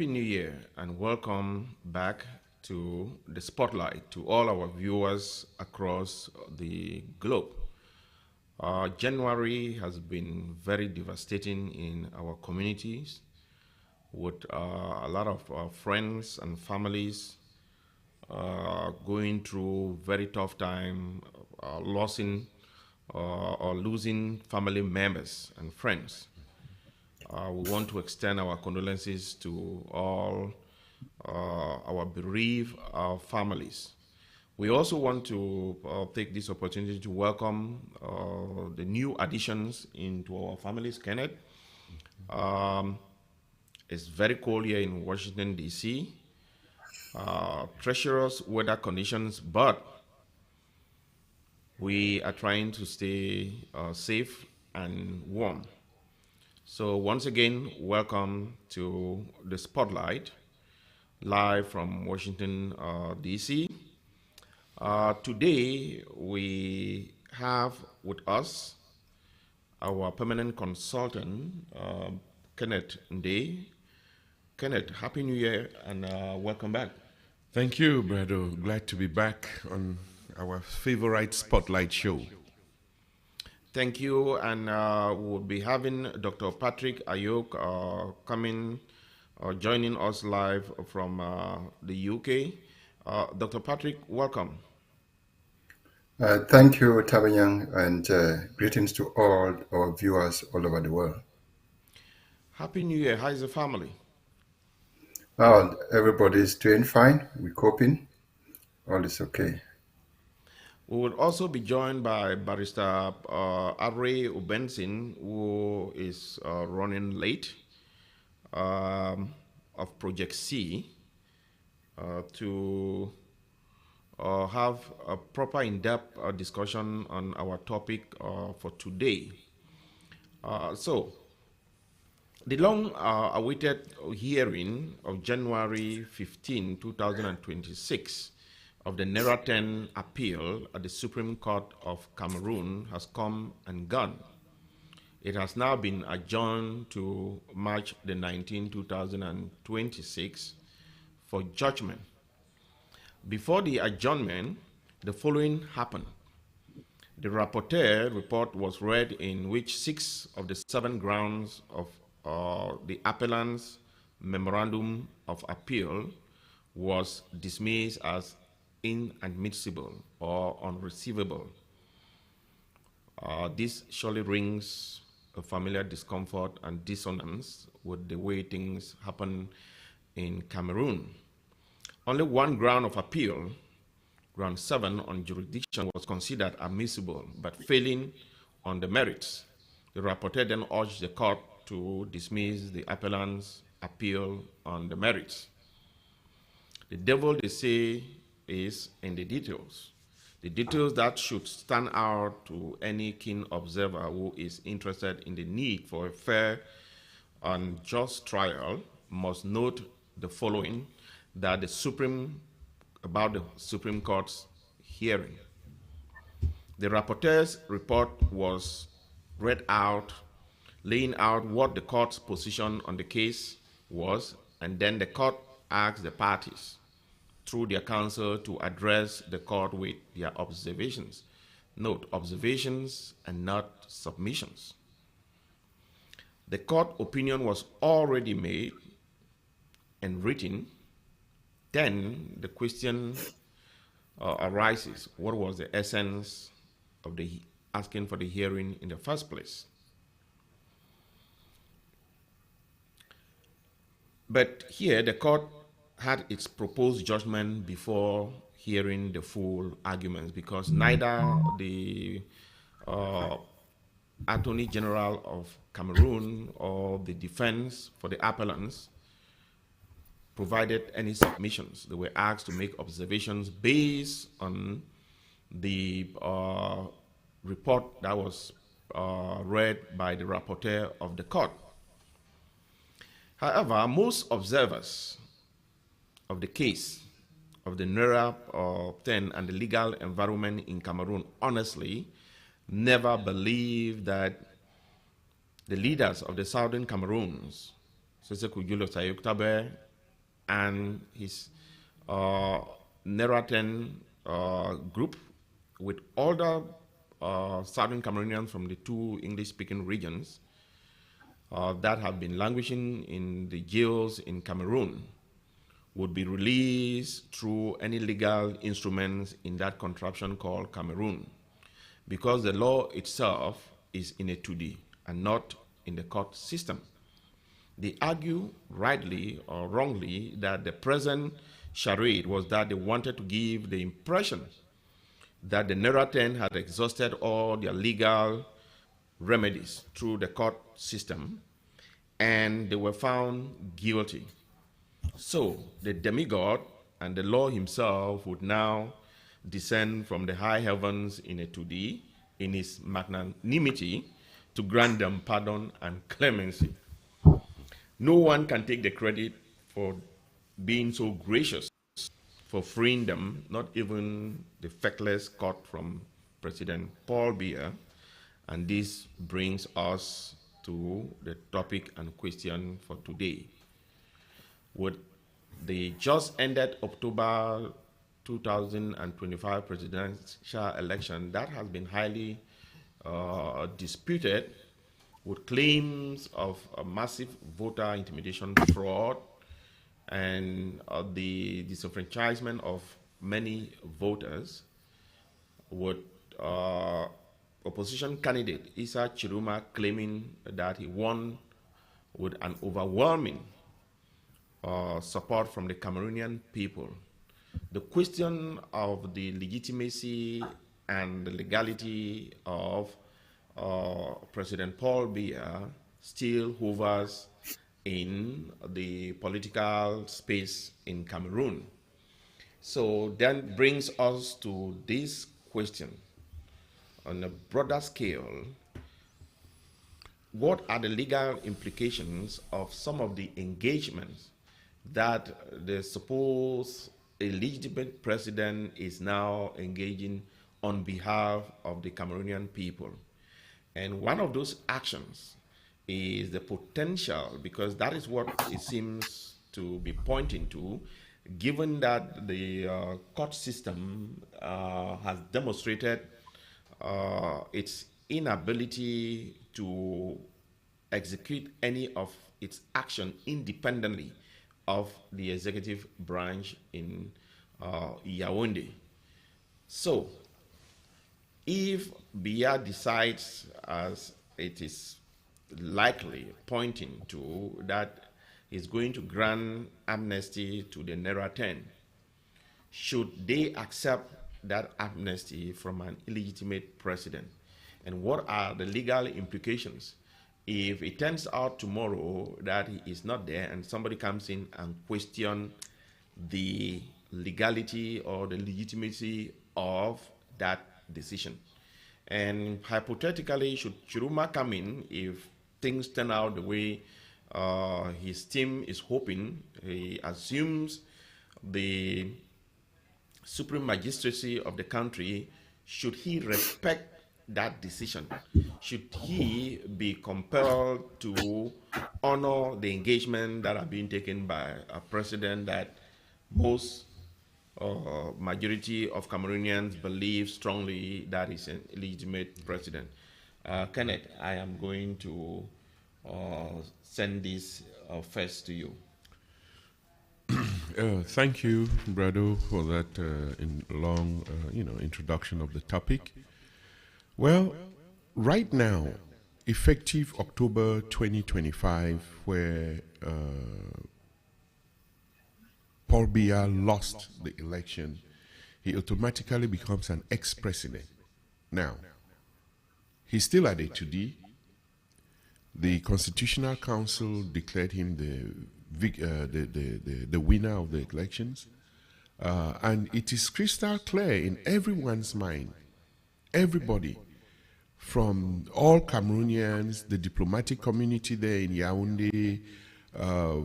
Happy New Year and welcome back to the Spotlight to all our viewers across the globe. January has been very devastating in our communities with a lot of friends and families going through very tough time, or losing family members and friends. We want to extend our condolences to all our bereaved families. We also want to take this opportunity to welcome the new additions into our families. Kenneth, it's very cold here in Washington, D.C. Treacherous weather conditions, but we are trying to stay safe and warm. So once again, welcome to the Spotlight, live from Washington, D.C. Today, we have with us our permanent consultant, Kenneth Nde. Kenneth, Happy New Year and welcome back. Thank you, Brado. Glad to be back on our favorite Spotlight show. Thank you, and we'll be having Dr. Patrick Ayok joining us live from the UK. Dr. Patrick, welcome. Thank you, Tabanyang, and greetings to all our viewers all over the world. Happy New Year. How is the family? Everybody's doing fine. We're coping. All is okay. We will also be joined by Barrister Array Ubensin, who is running late of Project C to have a proper in-depth discussion on our topic for today. So, the long-awaited hearing of January 15, 2026 of the Nera Ten appeal at the Supreme Court of Cameroon has come and gone. It has now been adjourned to March the 19th, 2026 for judgment. Before the adjournment, the following happened. The rapporteur report was read, in which 6 of the 7 grounds of the appellant's memorandum of appeal was dismissed as inadmissible or unreceivable. This surely rings a familiar discomfort and dissonance with the way things happen in Cameroon. Only one ground of appeal, ground 7 on jurisdiction, was considered admissible, but failing on the merits. The rapporteur then urged the court to dismiss the appellant's appeal on the merits. The devil, they say, is in the details. The details that should stand out to any keen observer who is interested in the need for a fair and just trial must note the following, that about the Supreme Court's hearing. The rapporteur's report was read out, laying out what the court's position on the case was, and then the court asked the parties through their counsel to address the court with their observations. Note, observations and not submissions. The court opinion was already made and written. Then the question arises, what was the essence of the asking for the hearing in the first place? But here the court had its proposed judgment before hearing the full arguments, because neither the Attorney General of Cameroon or the defense for the appellants provided any submissions. They were asked to make observations based on the report that was read by the rapporteur of the court. However, most observers of the case of the Nera Ten and the legal environment in Cameroon honestly never believed that the leaders of the southern Cameroons, Seseku Julius Ayoktabe and his Nera Ten group with other southern Cameroonians from the two English-speaking regions that have been languishing in the jails in Cameroon would be released through any legal instruments in that contraption called CAMEROON, because the law itself is in a 2D and not in the court system. They argue, rightly or wrongly, that the present charade was that they wanted to give the impression that the Nera Ten had exhausted all their legal remedies through the court system, and they were found guilty. So the demigod and the law himself would now descend from the high heavens in a 2D in his magnanimity to grant them pardon and clemency. No one can take the credit for being so gracious, for freeing them, not even the feckless court from President Paul Biya. And this brings us to the topic and question for today. With the just ended October 2025 presidential election that has been highly disputed, with claims of a massive voter intimidation fraud and the disenfranchisement of many voters, with opposition candidate Issa Chiruma claiming that he won with an overwhelming support from the Cameroonian people. The question of the legitimacy and the legality of President Paul Biya still hovers in the political space in Cameroon. So that brings us to this question. On a broader scale, what are the legal implications of some of the engagements that the supposed illegitimate president is now engaging on behalf of the Cameroonian people? And one of those actions is the potential, because that is what it seems to be pointing to, given that the court system has demonstrated its inability to execute any of its action independently of the executive branch in Yaoundé. So, if Biya decides, as it is likely pointing to, that he's going to grant amnesty to the Nera Ten, should they accept that amnesty from an illegitimate president? And what are the legal implications if it turns out tomorrow that he is not there and somebody comes in and questions the legality or the legitimacy of that decision? And hypothetically, should Chiruma come in, if things turn out the way his team is hoping, he assumes the supreme magistracy of the country, should he respect that decision? Should he be compelled to honor the engagement that are being taken by a president that most majority of Cameroonians believe strongly that is an illegitimate president? Kenneth, I am going to send this first to you. Thank you, Brado, for that long, introduction of the topic. Well, right now, effective October 2025, where Paul Biya lost the election, he automatically becomes an ex-president. Now, he's still at A2D. The Constitutional Council declared him the winner of the elections, and it is crystal clear in everyone's mind, everybody, from all Cameroonians, the diplomatic community there in Yaoundé,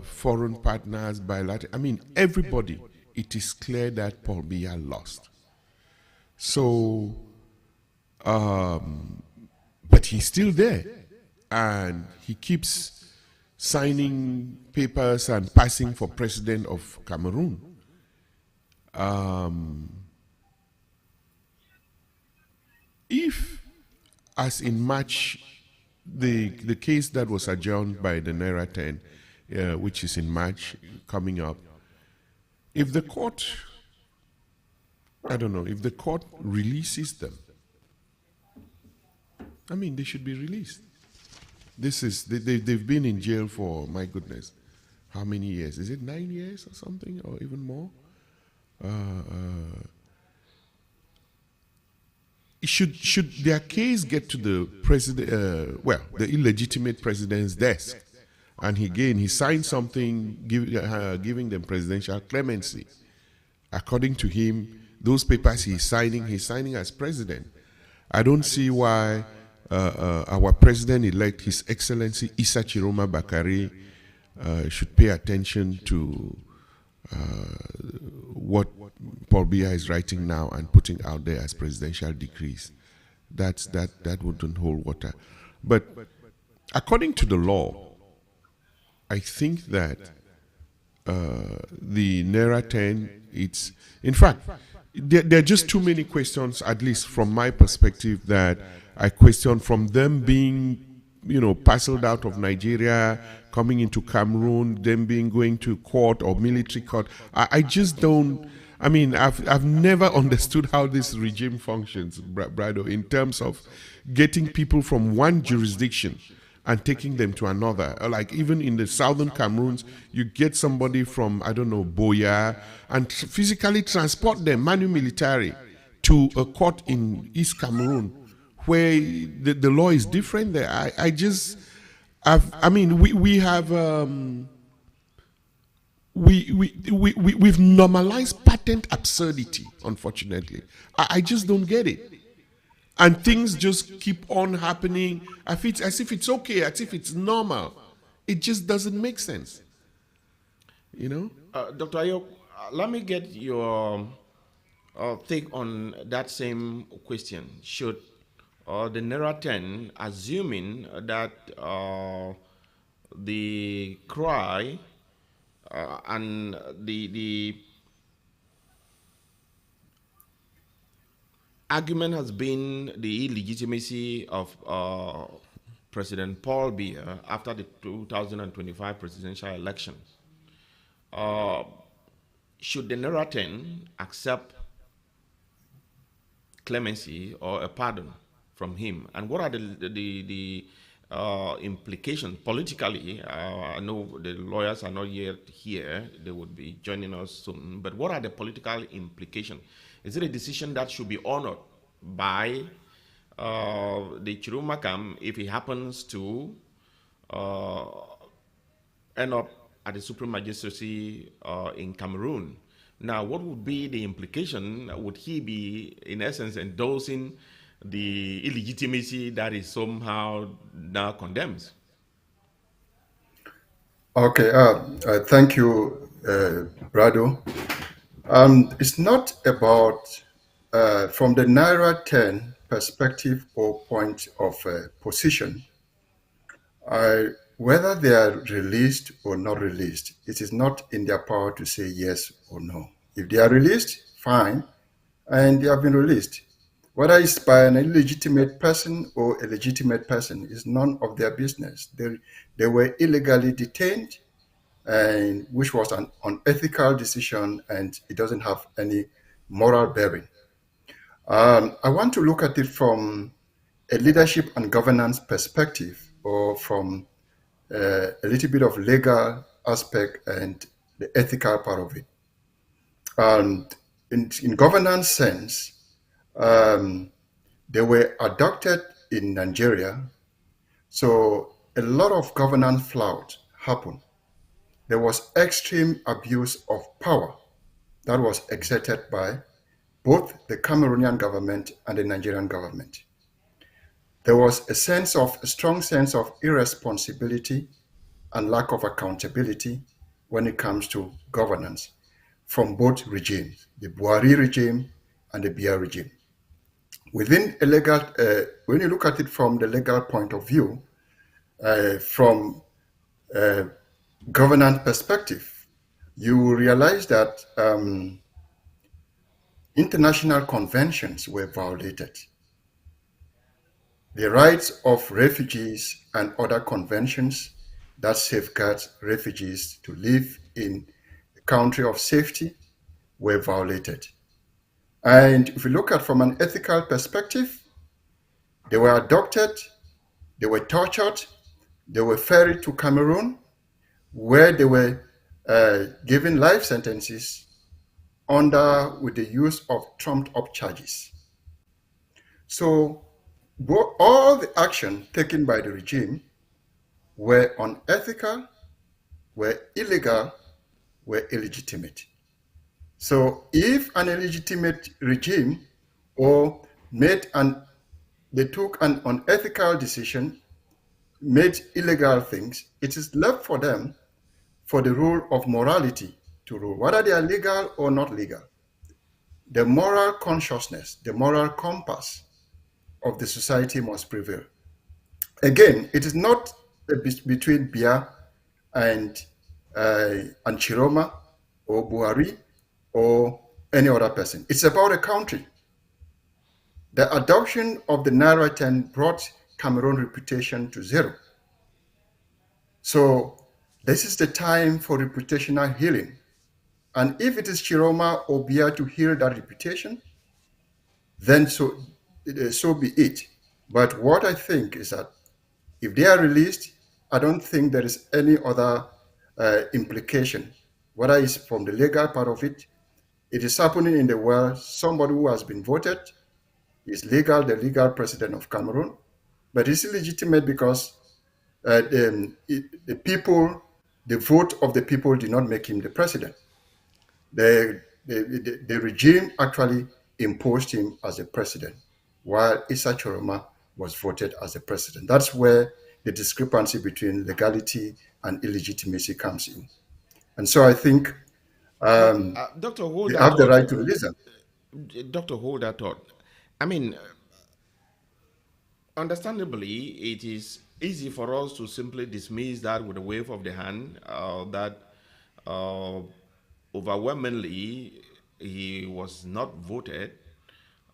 foreign partners, bilateral, everybody, it is clear that Paul Biya lost. So, but he's still there, and he keeps signing papers and passing for president of Cameroon. If, as in March, the case that was adjourned by the Nera Ten, which is in March coming up, if the court, I don't know, if the court releases them, I mean, they should be released. They've been in jail for, my goodness, how many years? Is it 9 years or something, or even more? Should their case get to the president, the illegitimate president's desk, and he signed something giving them presidential clemency. According to him, those papers he's signing as president. I don't see why our president-elect, His Excellency Issa Chiroma Bakari, should pay attention to what Paul Biya is writing now and putting out there as presidential decrees. That wouldn't hold water. But according to the law, I think that the Nera Ten, in fact, there are just too many questions, at least from my perspective, that I question, from them being, parceled out of Nigeria, coming into Cameroon, them going to court or military court. I just don't. I mean, I've never understood how this regime functions, Brado, in terms of getting people from one jurisdiction and taking them to another. Like even in the southern Cameroons, you get somebody from, I don't know, Biya, and physically transport them, manu militari, to a court in East Cameroon, where the law is different there. We've normalized patent absurdity, unfortunately. I just don't get it. And things just keep on happening as if it's okay, as if it's normal. It just doesn't make sense. Dr. Ayok, let me get your take on that same question. Should the Nera Ten, assuming that the cry and the argument has been the illegitimacy of President Paul Biya after the 2025 presidential elections. Should the Nera Ten accept clemency or a pardon from him? And what are the implications politically? I know the lawyers are not yet here. They would be joining us soon. But what are the political implications? Is it a decision that should be honored by the Chirumakam if he happens to end up at the Supreme Magistracy in Cameroon? Now, what would be the implication? Would he be, in essence, endorsing the illegitimacy that is somehow now condemns? Okay, thank you, Brado. It's not about, from the Nera Ten perspective or point of position, whether they are released or not released, it is not in their power to say yes or no. If they are released, fine, and they have been released. Whether it's by an illegitimate person or a legitimate person is none of their business. They were illegally detained, and which was an unethical decision, and it doesn't have any moral bearing. I want to look at it from a leadership and governance perspective, or from a little bit of legal aspect and the ethical part of it. And in governance sense, they were adopted in Nigeria, so a lot of governance flaws happened. There was extreme abuse of power that was exerted by both the Cameroonian government and the Nigerian government. There was a strong sense of irresponsibility and lack of accountability when it comes to governance from both regimes, the Buhari regime and the Biya regime. Within a legal, when you look at it from the legal point of view, from uh, governance perspective, you will realize that international conventions were violated. The rights of refugees and other conventions that safeguard refugees to live in a country of safety were violated. And if you look at from an ethical perspective, they were abducted, they were tortured, they were ferried to Cameroon, where they were given life sentences under with the use of trumped up charges. So all the action taken by the regime were unethical, were illegal, were illegitimate. So if an illegitimate regime or they took an unethical decision, made illegal things, it is left for them for the rule of morality to rule, whether they are legal or not legal. The moral consciousness, the moral compass of the society must prevail. Again, it is not between Biya and Chiroma or Buhari or any other person. It's about a country. The adoption of the Nera Ten brought Cameroon reputation to zero. So this is the time for reputational healing. And if it is Chiroma or Biya to heal that reputation, then so be it. But what I think is that if they are released, I don't think there is any other implication, whether it's from the legal part of it. It is happening in the world. Somebody who has been voted is legal, the legal president of Cameroon, but it's illegitimate because the vote of the people did not make him the president. The regime actually imposed him as a president, while Issa Choroma was voted as a president. That's where the discrepancy between legality and illegitimacy comes in. And so I think Doctor, hold they that have the thought. right to release them. Doctor, hold that thought. I mean, understandably, it is easy for us to simply dismiss that with a wave of the hand, that uh, overwhelmingly he was not voted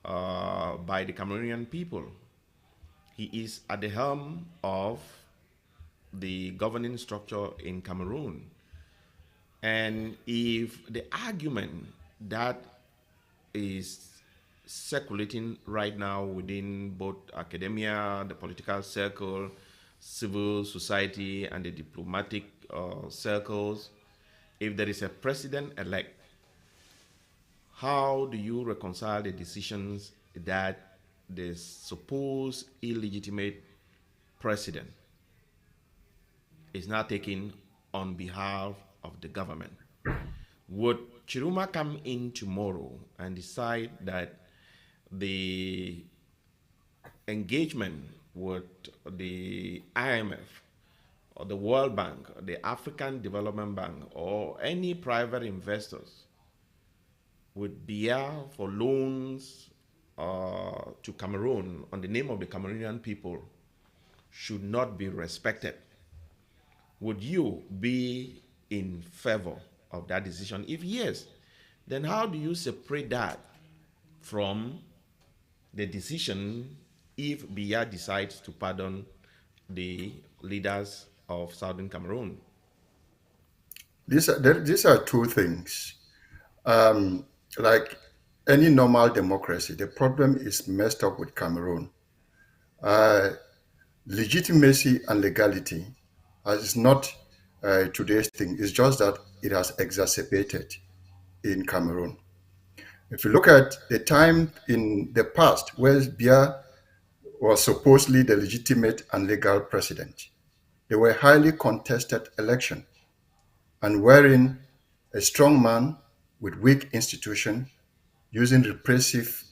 by the Cameroonian people. He is at the helm of the governing structure in Cameroon. And if the argument that is circulating right now within both academia, the political circle, civil society, and the diplomatic circles, if there is a president elect, how do you reconcile the decisions that the supposed illegitimate president is now taking on behalf of the government? Would Chiruma come in tomorrow and decide that the engagement with the IMF or the World Bank, or the African Development Bank, or any private investors would Biya for loans to Cameroon on the name of the Cameroonian people should not be respected? Would you be in favor of that decision? If yes, then how do you separate that from the decision if Biya decides to pardon the leaders of Southern Cameroon? These are two things. Like any normal democracy, the problem is messed up with Cameroon. Uh, Legitimacy and legality is not today's thing. It's just that it has exacerbated in Cameroon. If you look at the time in the past where Biya was supposedly the legitimate and legal president, they were highly contested election, and wherein a strong man with weak institution using repressive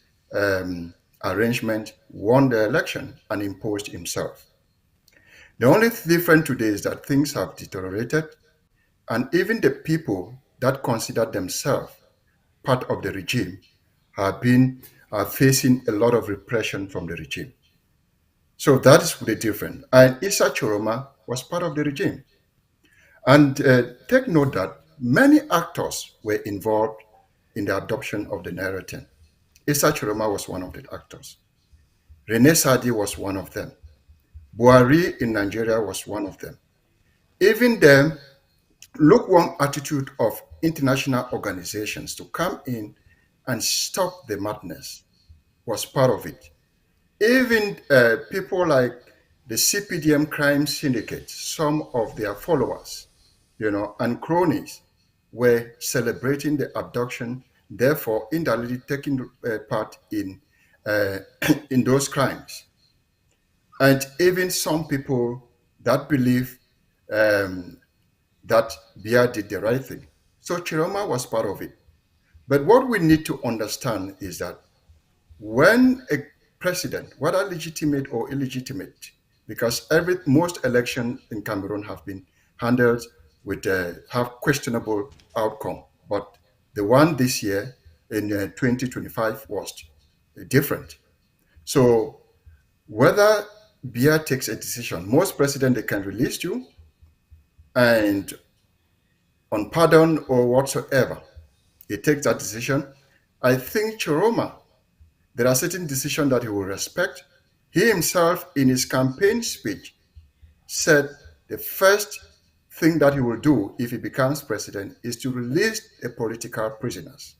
arrangement won the election and imposed himself. The only difference today is that things have deteriorated, and even the people that consider themselves part of the regime are facing a lot of repression from the regime. So that is the difference. And Issa Choroma was part of the regime. And take note that many actors were involved in the adoption of the Nera Ten. Issa Chiroma was one of the actors. Rene Sadi was one of them. Buhari in Nigeria was one of them. Even the lukewarm attitude of international organizations to come in and stop the madness was part of it. Even people like the CPDM crime syndicate, some of their followers, and cronies were celebrating the abduction, therefore indirectly taking part in uh, in those crimes. And even some people that believe um, that Biya did the right thing. So Chiroma was part of it. But what we need to understand is that when a president, whether legitimate or illegitimate, because most elections in Cameroon have been handled with have questionable outcome, but the one this year in 2025 was different. So whether Biya takes a decision, most presidents they can release you and on pardon or whatsoever, he takes that decision. I think Chiroma, there are certain decisions that he will respect. He himself, in his campaign speech, said the first thing that he will do if he becomes president is to release the political prisoners.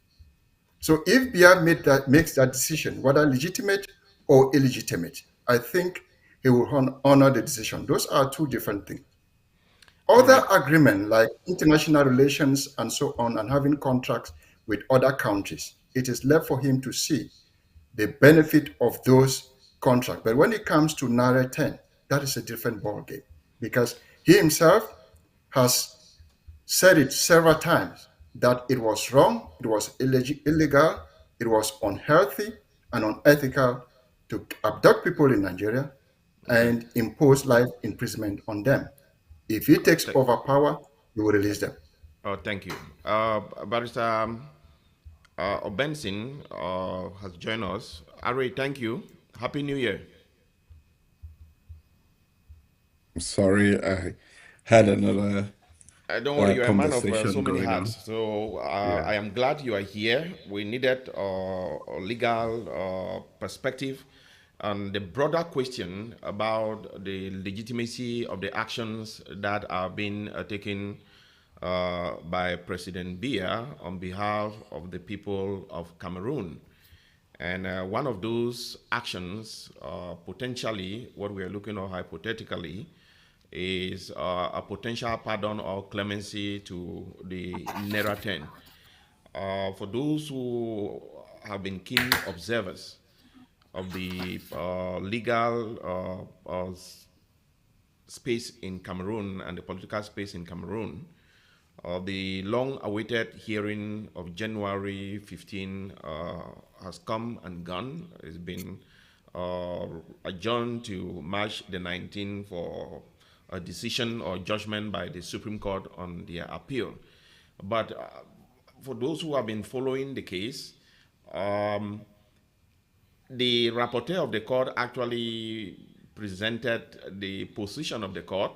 So if Biya makes that decision, whether legitimate or illegitimate, I think he will honor the decision. Those are two different things. All Other right. agreement like international relations and so on, and having contracts with other countries, it is left for him to see the benefit of those contracts. But when it comes to Nera Ten, that is a different ballgame because he himself has said it several times that it was wrong, it was illegal, it was unhealthy and unethical to abduct people in Nigeria Okay. and impose life imprisonment on them. If he takes Th- over power, he will release them. oh, thank you. Barrister Benson has joined us. Ari, thank you. Happy New Year. I'm sorry, I had another Don't worry, you're a man of so conversation many going on. hats. So Yeah. I am glad you are here. We needed a legal perspective and the broader question about the legitimacy of the actions that are being taken by President Biya on behalf of the people of Cameroon. And one of those actions, potentially, what we are looking at hypothetically, is a potential pardon or clemency to the Nera Ten. For those who have been keen observers of the legal space in Cameroon and the political space in Cameroon, the long-awaited hearing of January 15 has come and gone. It's been uh, adjourned to March the 19th for a decision or judgment by the Supreme Court on their appeal. But for those who have been following the case, um, the rapporteur of the court actually presented the position of the court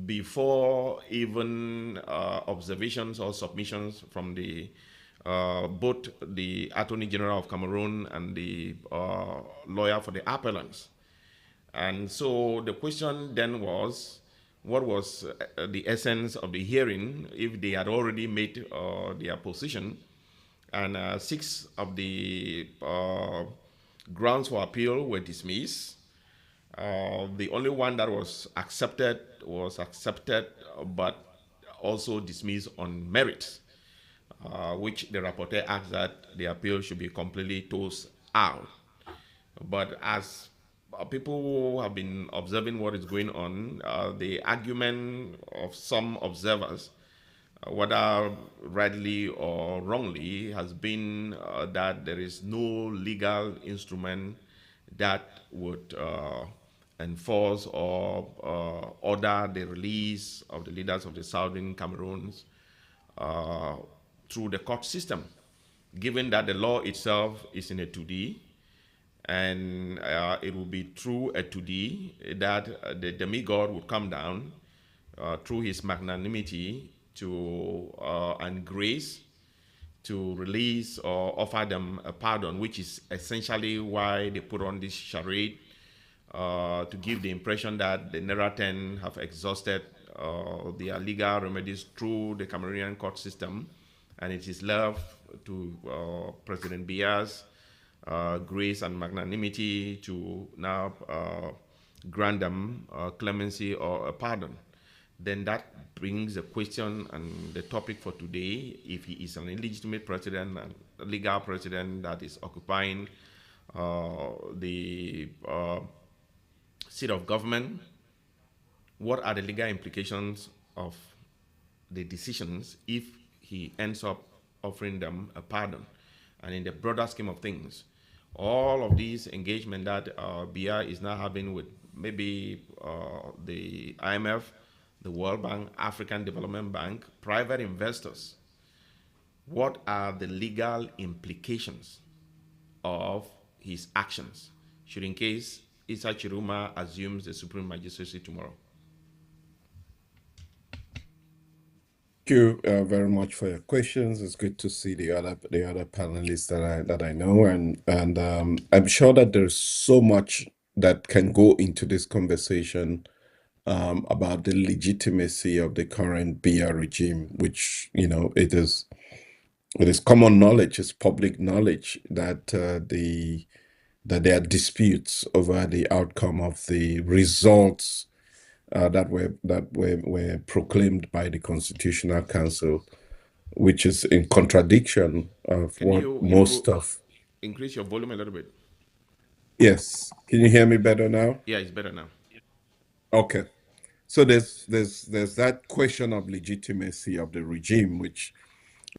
before even observations or submissions from the both the Attorney General of Cameroon and the lawyer for the appellants. And so the question then was, what was the essence of the hearing if they had already made their position? And six of the grounds for appeal were dismissed. The only one that was accepted, but also dismissed on merits, which the rapporteur asked that the appeal should be completely tossed out. But as people who have been observing what is going on, the argument of some observers, whether rightly or wrongly, has been that there is no legal instrument that would enforce or order the release of the leaders of the Southern Cameroons uh, through the court system, given that the law itself is in a 2D, and it will be through a 2D that the demigod would come down through his magnanimity and grace to release or offer them a pardon, which is essentially why they put on this charade to give the impression that the Nera Ten have exhausted their legal remedies through the Cameroonian court system, and it is left to President Biya's grace and magnanimity to now grant them clemency or a pardon. Then that brings the question and the topic for today: if he is an illegitimate president and a legal president that is occupying the seat of government, what are the legal implications of the decisions if he ends up offering them a pardon? And in the broader scheme of things, all of these engagement that Biya is now having with maybe the IMF, the World Bank, African Development Bank, private investors, what are the legal implications of his actions should in case Issa Chiruma assumes the Supreme Magistracy tomorrow? Thank you very much for your questions. It's good to see the other panelists that I know, and I'm sure that there's so much that can go into this conversation about the legitimacy of the current Biya regime, which it is common knowledge, it's public knowledge that there are disputes over the outcome of the results that were proclaimed by the Constitutional Council, which is in contradiction of Can what you most of. increase your volume a little bit? Yes, can you hear me better now? Yeah, it's better now. Okay, so there's that question of legitimacy of the regime, which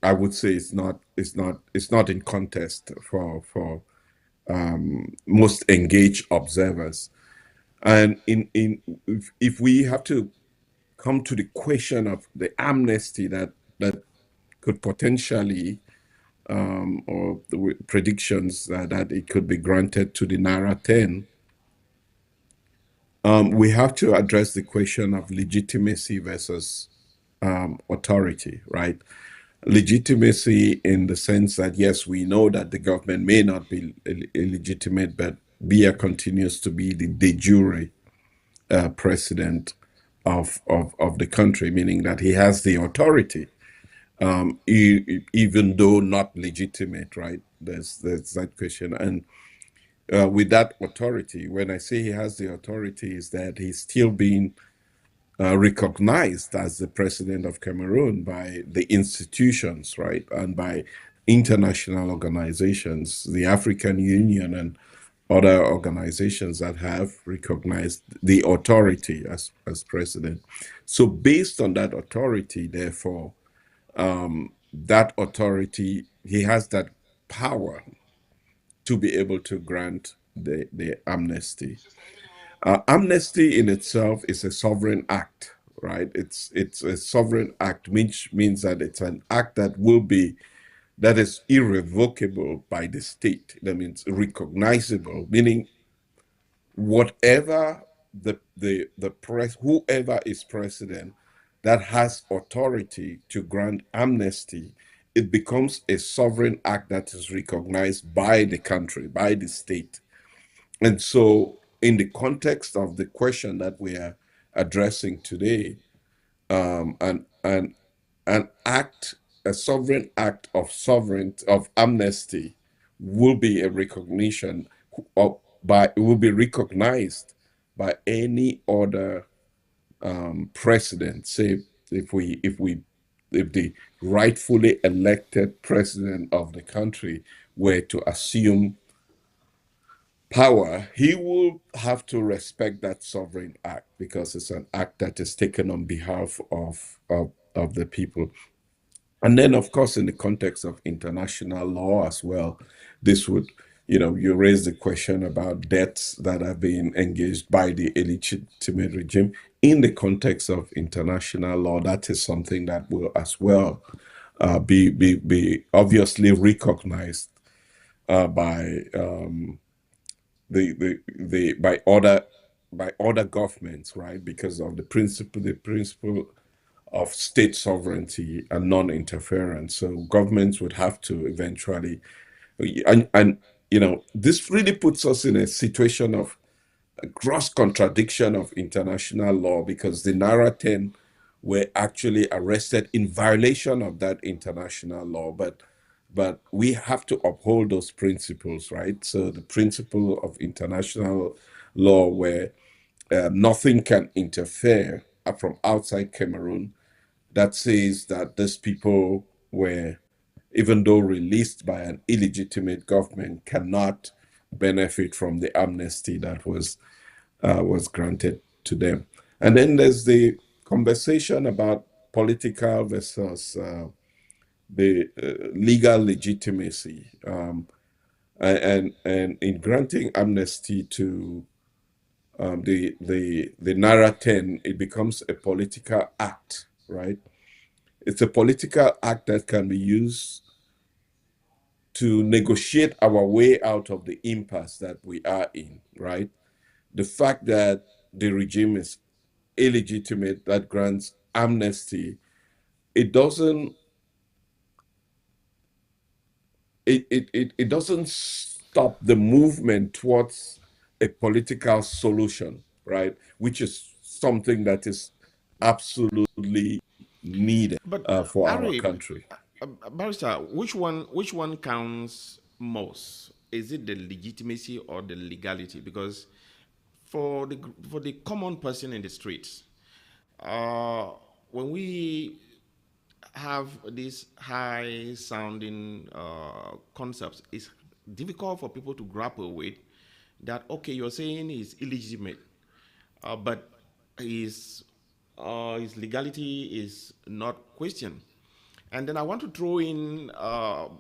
I would say is not in contest for most engaged observers. And if we have to come to the question of the amnesty that could potentially or the predictions that it could be granted to the Nera Ten, we have to address the question of legitimacy versus authority, right? Legitimacy in the sense that, yes, we know that the government may not be illegitimate, but Biya continues to be the de jure president of the country, meaning that he has the authority, even though not legitimate, right? There's that question. And with that authority, when I say he has the authority, is that he's still being recognized as the president of Cameroon by the institutions, right? And by international organizations, the African Union and other organizations that have recognized the authority as president. So based on that authority, therefore, that authority, he has that power to be able to grant the amnesty. Amnesty in itself is a sovereign act, right? It's a sovereign act, which means that it's an act that is irrevocable by the state. That means recognizable, meaning whatever whoever is president that has authority to grant amnesty, it becomes a sovereign act that is recognized by the country, by the state. And so, in the context of the question that we are addressing today, an act, a sovereign act of amnesty, will be a recognition will be recognized by any other president. Say if the rightfully elected president of the country were to assume power, he will have to respect that sovereign act because it's an act that is taken on behalf of the people. And then, of course, in the context of international law as well, this would, you raise the question about debts that are being engaged by the illegitimate regime. In the context of international law, that is something that will as well be obviously recognized by by other by other governments, right? Because of the principle of state sovereignty and non-interference. So governments would have to eventually, and this really puts us in a situation of a gross contradiction of international law, because the Nera Ten were actually arrested in violation of that international law. But we have to uphold those principles, right? So the principle of international law, where nothing can interfere from outside Cameroon, that says that these people were, even though released by an illegitimate government, cannot benefit from the amnesty that was granted to them. And then there's the conversation about political versus the legal legitimacy, and in granting amnesty to the Nera Ten, it becomes a political act, right? It's a political act that can be used to negotiate our way out of the impasse that we are in, right? The fact that the regime is illegitimate, that grants amnesty, it doesn't it doesn't stop the movement towards a political solution, right? Which is something that is absolutely needed But for our Ari, country. Barrister, which one counts most? Is it the legitimacy or the legality? Because for the common person in the streets, uh, when we have these high sounding concepts, it's difficult for people to grapple with that. Okay, you're saying he's illegitimate, but his his legality is not questioned. And then I want to throw in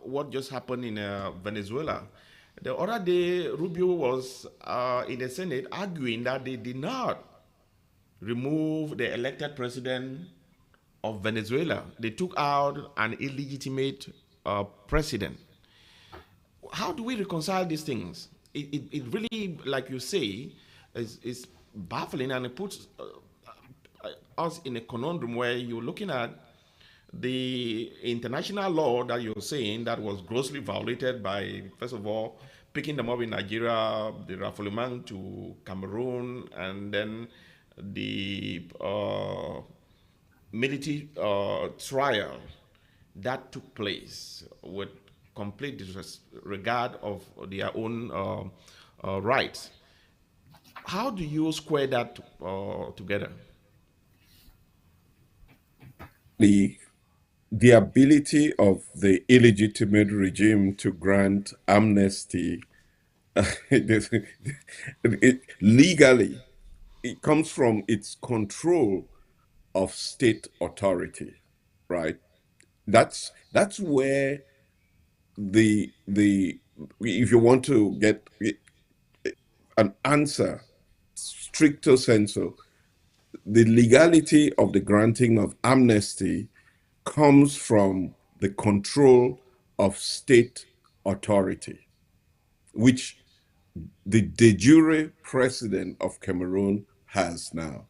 what just happened in Venezuela. The other day, Rubio was in the Senate arguing that they did not remove the elected president of Venezuela. They took out an illegitimate president. How do we reconcile these things? It really, like you say, is baffling, and it puts us in a conundrum where you're looking at the international law that you're saying that was grossly violated by, first of all, picking them up in Nigeria, the rafflement to Cameroon, and then the military trial that took place with complete disregard of their own rights. How do you square that together? The ability of the illegitimate regime to grant amnesty, legally, it comes from its control of state authority, right? That's where the if you want to get an answer stricto sensu, the legality of the granting of amnesty comes from the control of state authority, which the de jure president of Cameroon has now,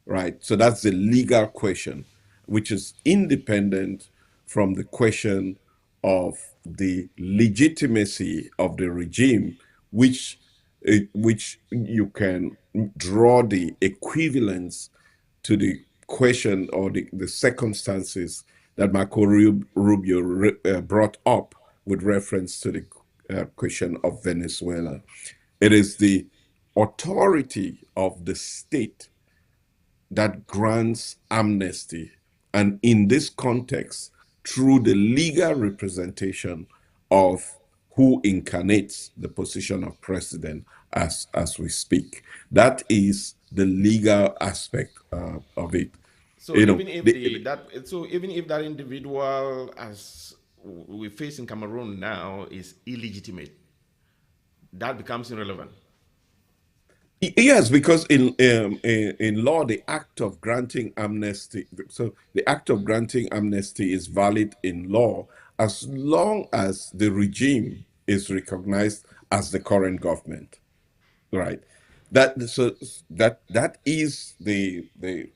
right? So that's the legal question, which is independent from the question of the legitimacy of the regime, which you can draw the equivalence to the question or the circumstances that Marco Rubio brought up with reference to the question of Venezuela. It is the authority of the state that grants amnesty. And in this context, through the legal representation of who incarnates the position of president as we speak. That is the legal aspect of it. So You know, even if even if that individual, as we face in Cameroon now, is illegitimate, that becomes irrelevant. yes, because in law, the act of granting amnesty, so the act of granting amnesty is valid in law as long as the regime is recognized as the current government, right? That is the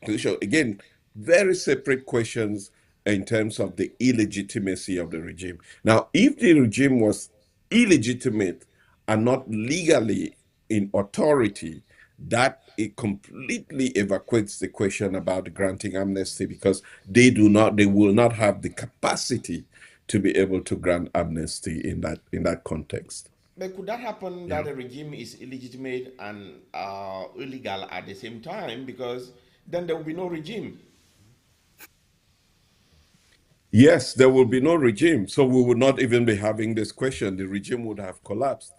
position. Again, very separate questions in terms of the illegitimacy of the regime. Now, if the regime was illegitimate and not legally in authority, that it completely evacuates the question about granting amnesty, because they will not have the capacity to be able to grant amnesty in that context. But could that happen Yeah. that a regime is illegitimate and illegal at the same time? Because then there will be no regime. Yes, there will be no regime, so we would not even be having this question. The regime would have collapsed.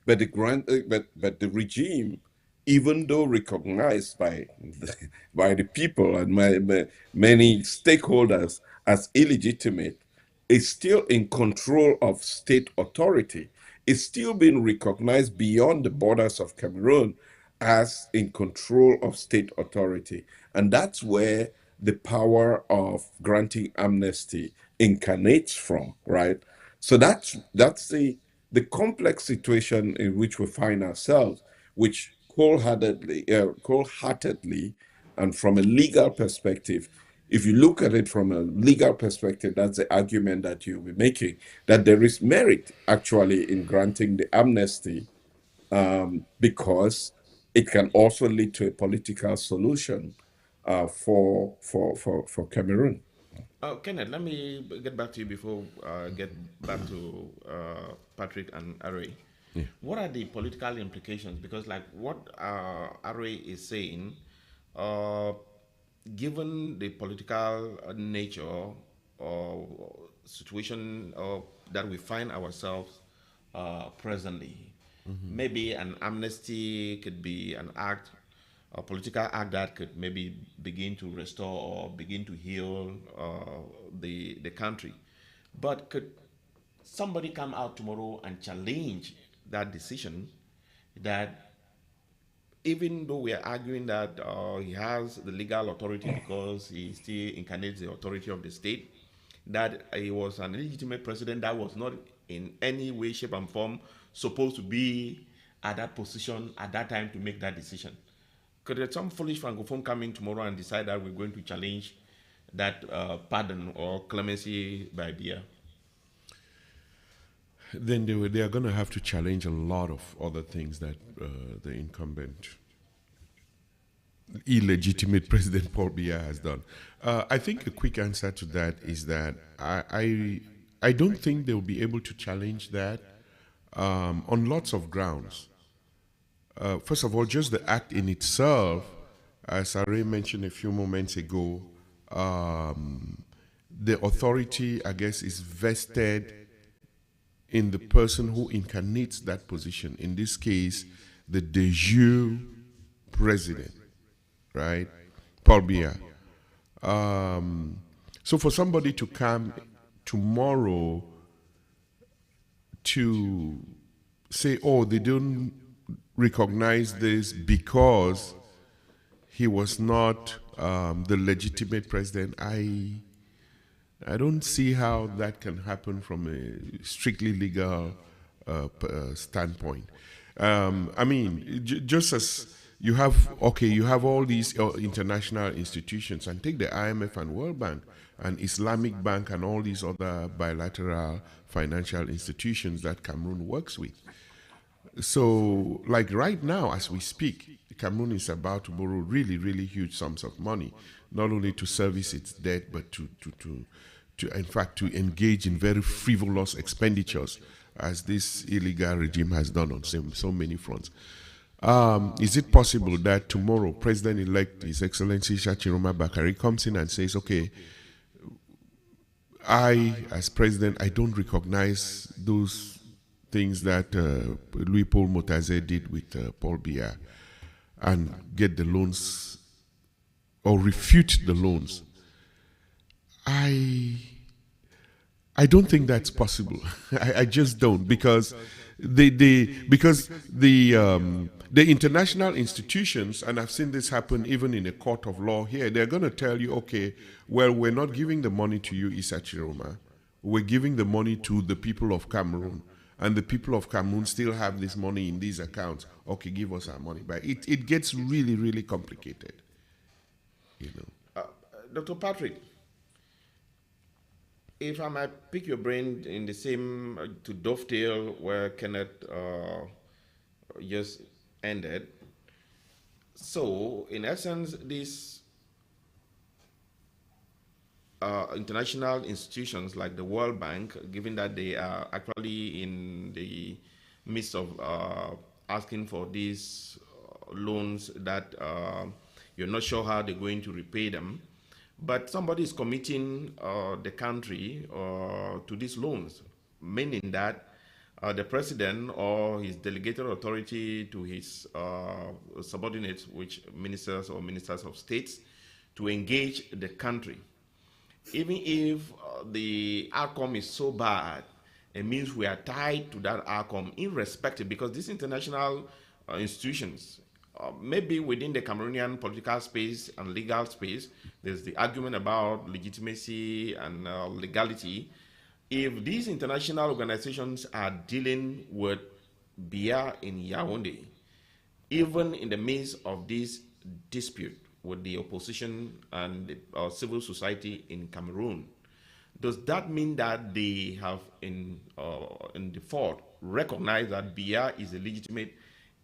But the regime, even though recognized by by the people and many stakeholders as illegitimate, is still in control of state authority. It's still being recognized beyond the borders of Cameroon as in control of state authority. And that's where the power of granting amnesty incarnates from, right? So that's the complex situation in which we find ourselves, which cold-heartedly, and from a legal perspective, if you look at it from a legal perspective, that's the argument that you'll be making, that there is merit actually in granting the amnesty, because it can also lead to a political solution for Cameroon. Kenneth, let me get back to you before get back to Patrick and Ari. Yeah. What are the political implications? Because, like what Ari is saying, uh, given the political nature or situation that we find ourselves presently, maybe an amnesty could be an act, a political act that could maybe begin to restore or begin to heal the country. But could somebody come out tomorrow and challenge that decision, that even though we are arguing that he has the legal authority because he still incarnates the authority of the state, that he was an illegitimate president that was not in any way, shape, and form supposed to be at that position at that time to make that decision? Could there some foolish francophone come in tomorrow and decide that we're going to challenge that pardon or clemency by Biya? Then they are going to have to challenge a lot of other things that the incumbent illegitimate President Paul Biya has done. I think a quick answer to that is that I don't think they will be able to challenge that on lots of grounds. First of all, just the act in itself, as Ari mentioned a few moments ago, the authority, I guess, is vested in the person who incarnates that position. In this case, the de jure president, right? Paul Biya. So for somebody to come tomorrow to say, oh, they don't recognize this because he was not the legitimate president, I don't see how that can happen from a strictly legal standpoint. I mean, just as you have all these international institutions, and take the IMF and World Bank and Islamic Bank and all these other bilateral financial institutions that Cameroon works with. So, like right now, as we speak, Cameroon is about to borrow really, really huge sums of money, not only to service its debt, but to in fact, to engage in very frivolous expenditures, as this illegal regime has done on so many fronts. Is it possible that tomorrow President-elect His Excellency Shachiroma Bakari comes in and says, okay, I, as president, I don't recognize those things that Louis Paul Motaze did with Paul Biya, and get the loans or refute the loans? I don't think that's possible. I just don't, because the international institutions, and I've seen this happen even in a court of law here, they're going to tell you, okay, well, we're not giving the money to you, Issa Chiroma. We're giving the money to the people of Cameroon. and the people of Cameroon still have this money in these accounts. Okay, give us our money. But it gets really, really complicated, you know. Dr. Patrick, if I might pick your brain in the same, to dovetail where Kenneth just ended. So, in essence, these international institutions like the World Bank, given that they are actually in the midst of asking for these loans that you're not sure how they're going to repay them, but somebody is committing the country to these loans, meaning that the president or his delegated authority to his subordinates, which ministers or ministers of states, to engage the country. Even if the outcome is so bad, it means we are tied to that outcome irrespective, because these international institutions, maybe within the Cameroonian political space and legal space, there's the argument about legitimacy and legality. If these international organizations are dealing with Biya in Yaoundé, even in the midst of this dispute with the opposition and civil society in Cameroon, does that mean that they have in default recognized that Biya is a legitimate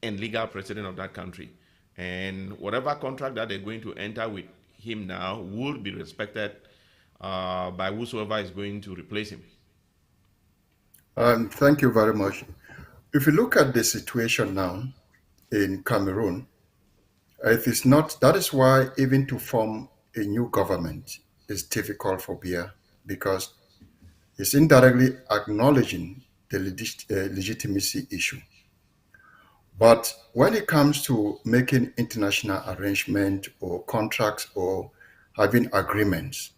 and legal president of that country, and whatever contract that they're going to enter with him now will be respected by whosoever is going to replace him? Thank you very much. If you look at the situation now in Cameroon, it is not, that is why even to form a new government is difficult for Biya, because it's indirectly acknowledging the legitimacy issue. But when it comes to making international arrangement or contracts or having agreements,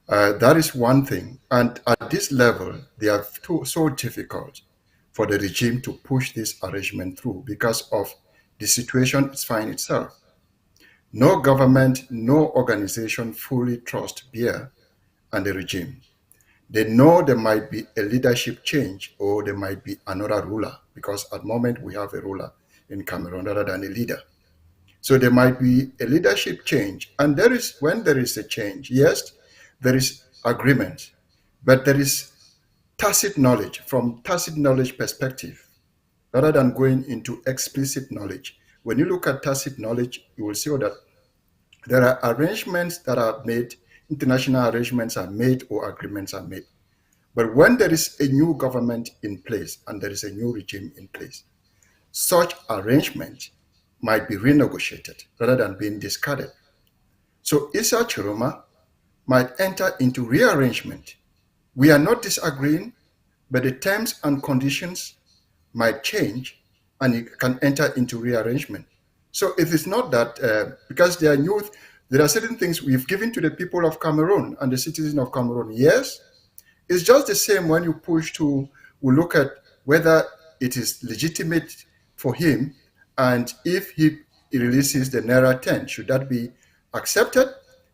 that is one thing. And at this level, they are so difficult for the regime to push this arrangement through because of the situation it's finding itself. No government, no organization fully trusts Biya and the regime. They know there might be a leadership change or there might be another ruler, because at the moment we have a ruler in Cameroon rather than a leader. So there might be a leadership change. And when there is a change, yes, there is agreement, but there is tacit knowledge, from tacit knowledge perspective, rather than going into explicit knowledge. When you look at tacit knowledge, you will see that there are arrangements that are made, international arrangements are made or agreements are made. But when there is a new government in place and there is a new regime in place, such arrangement might be renegotiated rather than being discarded. So Issa Chiroma might enter into rearrangement. We are not disagreeing, but the terms and conditions might change and it can enter into rearrangement. So it is not that, because there are certain things we've given to the people of Cameroon and the citizens of Cameroon. Yes, it's just the same when you we look at whether it is legitimate for him, and if he releases the Nera 10, should that be accepted?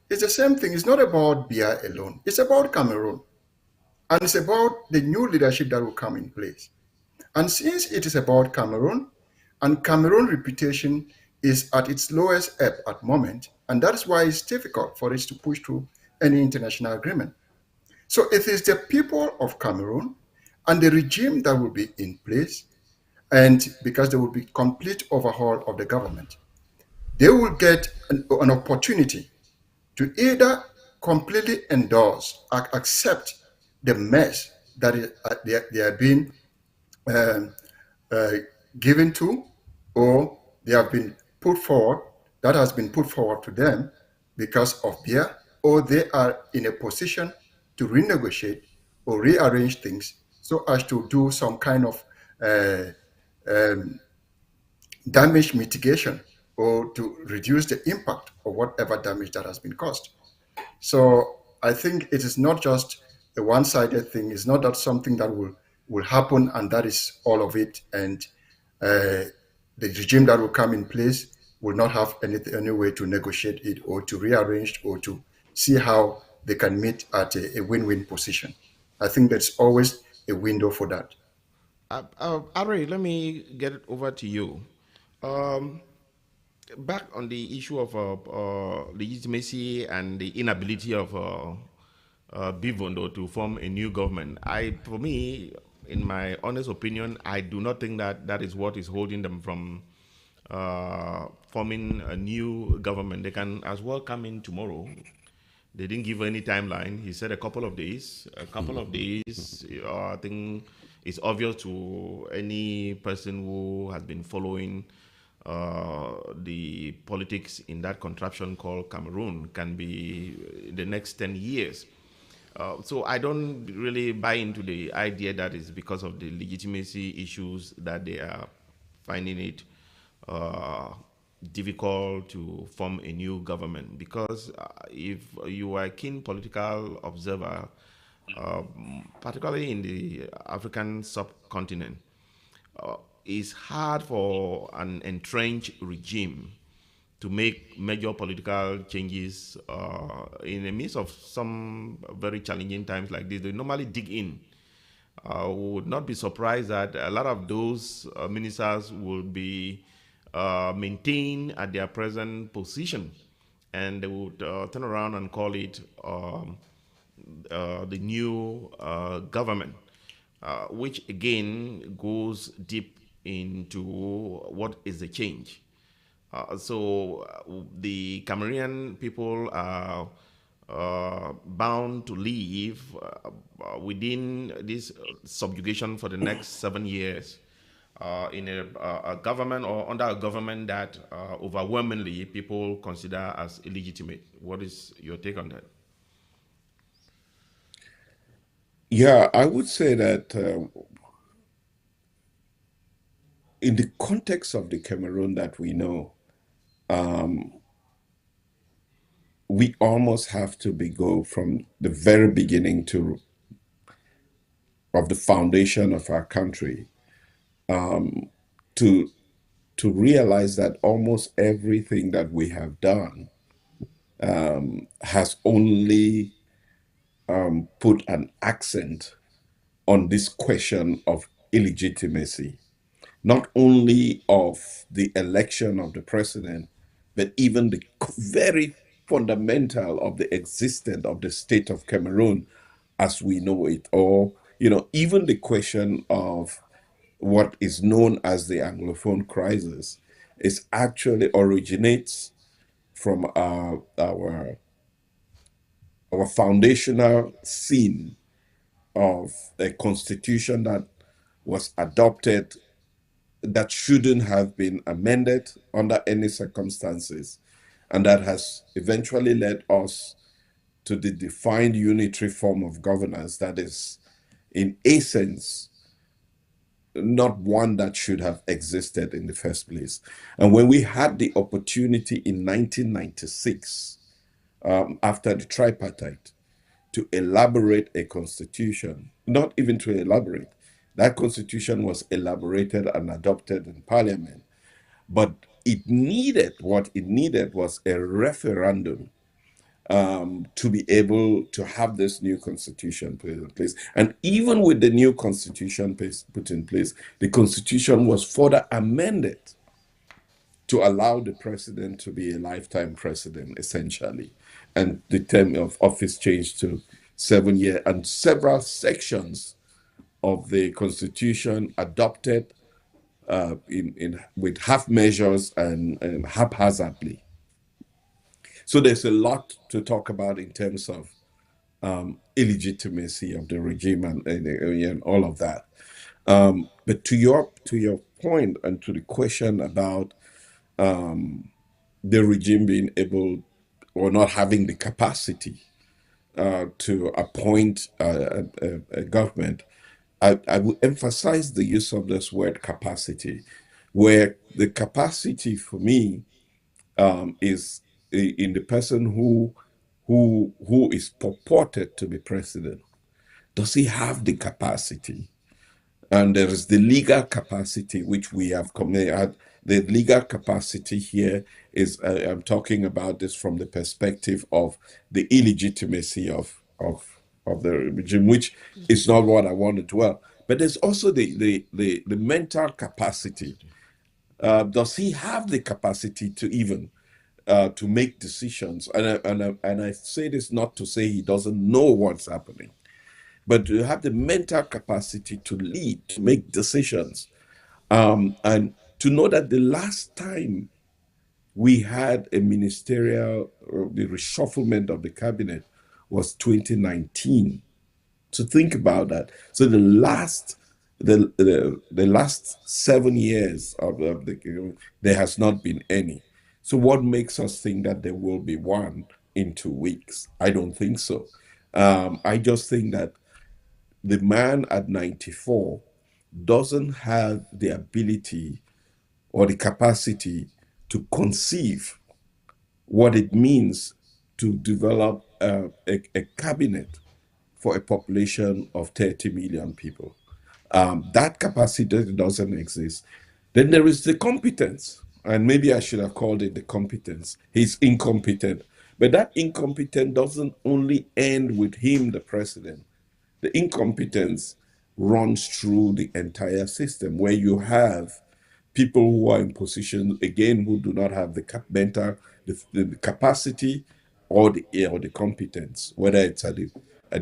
It's the same thing. It's not about Biya alone. It's about Cameroon. And it's about the new leadership that will come in place. And since it is about Cameroon, and Cameroon's reputation is at its lowest ebb at the moment, and that is why it's difficult for it to push through any international agreement. So it is the people of Cameroon and the regime that will be in place, and because there will be complete overhaul of the government, they will get an opportunity to either completely endorse, accept the mess that they are being given to, or they have been put forward, that has been put forward to them because of Biya, or they are in a position to renegotiate or rearrange things so as to do some kind of damage mitigation or to reduce the impact of whatever damage that has been caused. So I think it is not just a one-sided thing. It's not that something that will happen and that is all of it, and the regime that will come in place will not have any way to negotiate it or to rearrange or to see how they can meet at a win-win position. I think there's always a window for that. Ari, let me get it over to you. Um, Back on the issue of legitimacy and the inability of Bivondo to form a new government, for me, in my honest opinion, I do not think that that is what is holding them from forming a new government. They can as well come in tomorrow. They didn't give any timeline. He said a couple of days. A couple of days, I think it's obvious to any person who has been following the politics in that contraption called Cameroon can be the next 10 years. So I don't really buy into the idea that it's because of the legitimacy issues that they are finding it uh, difficult to form a new government. Because if you are a keen political observer, particularly in the African subcontinent, it's hard for an entrenched regime to make major political changes in the midst of some very challenging times like this. They normally dig in. Would not be surprised that a lot of those ministers will be maintained at their present position, and they would turn around and call it the new government, which again goes deep into what is the change. The Cameroonian people are bound to live within this subjugation for the next 7 years in a government or under a government that overwhelmingly people consider as illegitimate. What is your take on that? Yeah, I would say that in the context of the Cameroon that we know, we almost have to go from the very beginning to of the foundation of our country to realize that almost everything that we have done has only put an accent on this question of illegitimacy, not only of the election of the president, but even the very fundamental of the existence of the state of Cameroon as we know it, or even the question of what is known as the Anglophone crisis is actually originates from our foundational sin of a constitution that was adopted that shouldn't have been amended under any circumstances, and that has eventually led us to the defined unitary form of governance that is, in essence, not one that should have existed in the first place. And when we had the opportunity in 1996, after the tripartite, to elaborate a constitution, not even to elaborate, that constitution was elaborated and adopted in parliament, but what it needed was a referendum to be able to have this new constitution put in place. And even with the new constitution put in place, the constitution was further amended to allow the president to be a lifetime president, essentially. And the term of office changed to 7 years, and several sections of the constitution adopted with half measures and haphazardly. So there's a lot to talk about in terms of illegitimacy of the regime and all of that. But to your point and to the question about the regime being able or not having the capacity to appoint a government, I would emphasize the use of this word capacity, where the capacity for me is in the person who is purported to be president. Does he have the capacity? And there is the legal capacity, which we have committed. The legal capacity here is, I'm talking about this from the perspective of the illegitimacy of the regime, which is not what I want to dwell. But there's also the mental capacity. Does he have the capacity to even to make decisions? And I say this not to say he doesn't know what's happening, but to have the mental capacity to lead, to make decisions, and to know that the last time we had a ministerial, the reshufflement of the cabinet was 2019. So think about that. So the last 7 years of the, there has not been any. So what makes us think that there will be one in 2 weeks? I don't think so. I just think that the man at 94 doesn't have the ability or the capacity to conceive what it means to develop a cabinet for a population of 30 million people. That capacity doesn't exist. Then there is the competence, and maybe I should have called it the competence. He's incompetent. But that incompetence doesn't only end with him, the president. The incompetence runs through the entire system where you have people who are in positions, again, who do not have the mental, the capacity or the competence, whether it's at the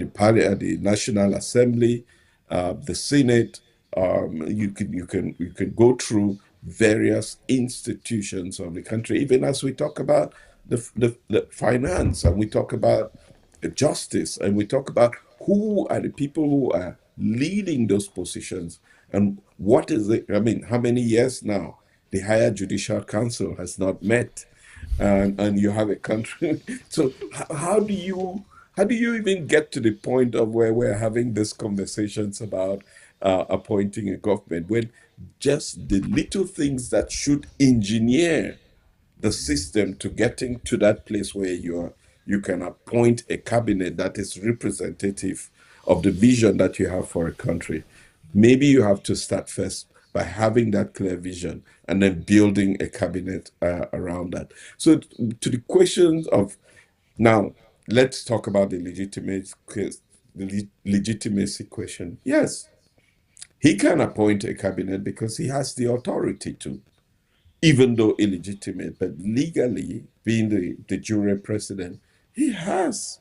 party, at the National Assembly, the Senate. You can go through various institutions of the country, even as we talk about the finance, and we talk about justice, and we talk about who are the people who are leading those positions, and what is it. I mean, how many years now the higher judicial council has not met, and you have a country. So how do you even get to the point of where we're having these conversations about appointing a government, when just the little things that should engineer the system to getting to that place where you can appoint a cabinet that is representative of the vision that you have for a country. Maybe you have to start first by having that clear vision and then building a cabinet around that. So to the questions of now, let's talk about the legitimacy question. Yes, he can appoint a cabinet because he has the authority to, even though illegitimate, but legally, being the jure president, he has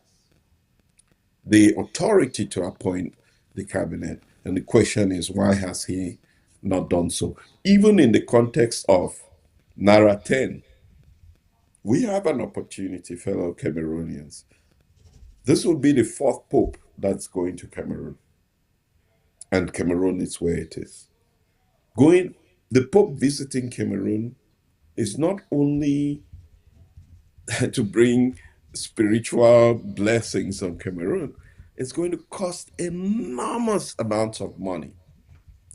the authority to appoint the cabinet. And the question is, why has he not done so? Even in the context of Nera Ten, we have an opportunity, fellow Cameroonians. This will be the fourth pope that's going to Cameroon, and Cameroon is where it is. The pope visiting Cameroon is not only to bring spiritual blessings on Cameroon, it's going to cost enormous amounts of money.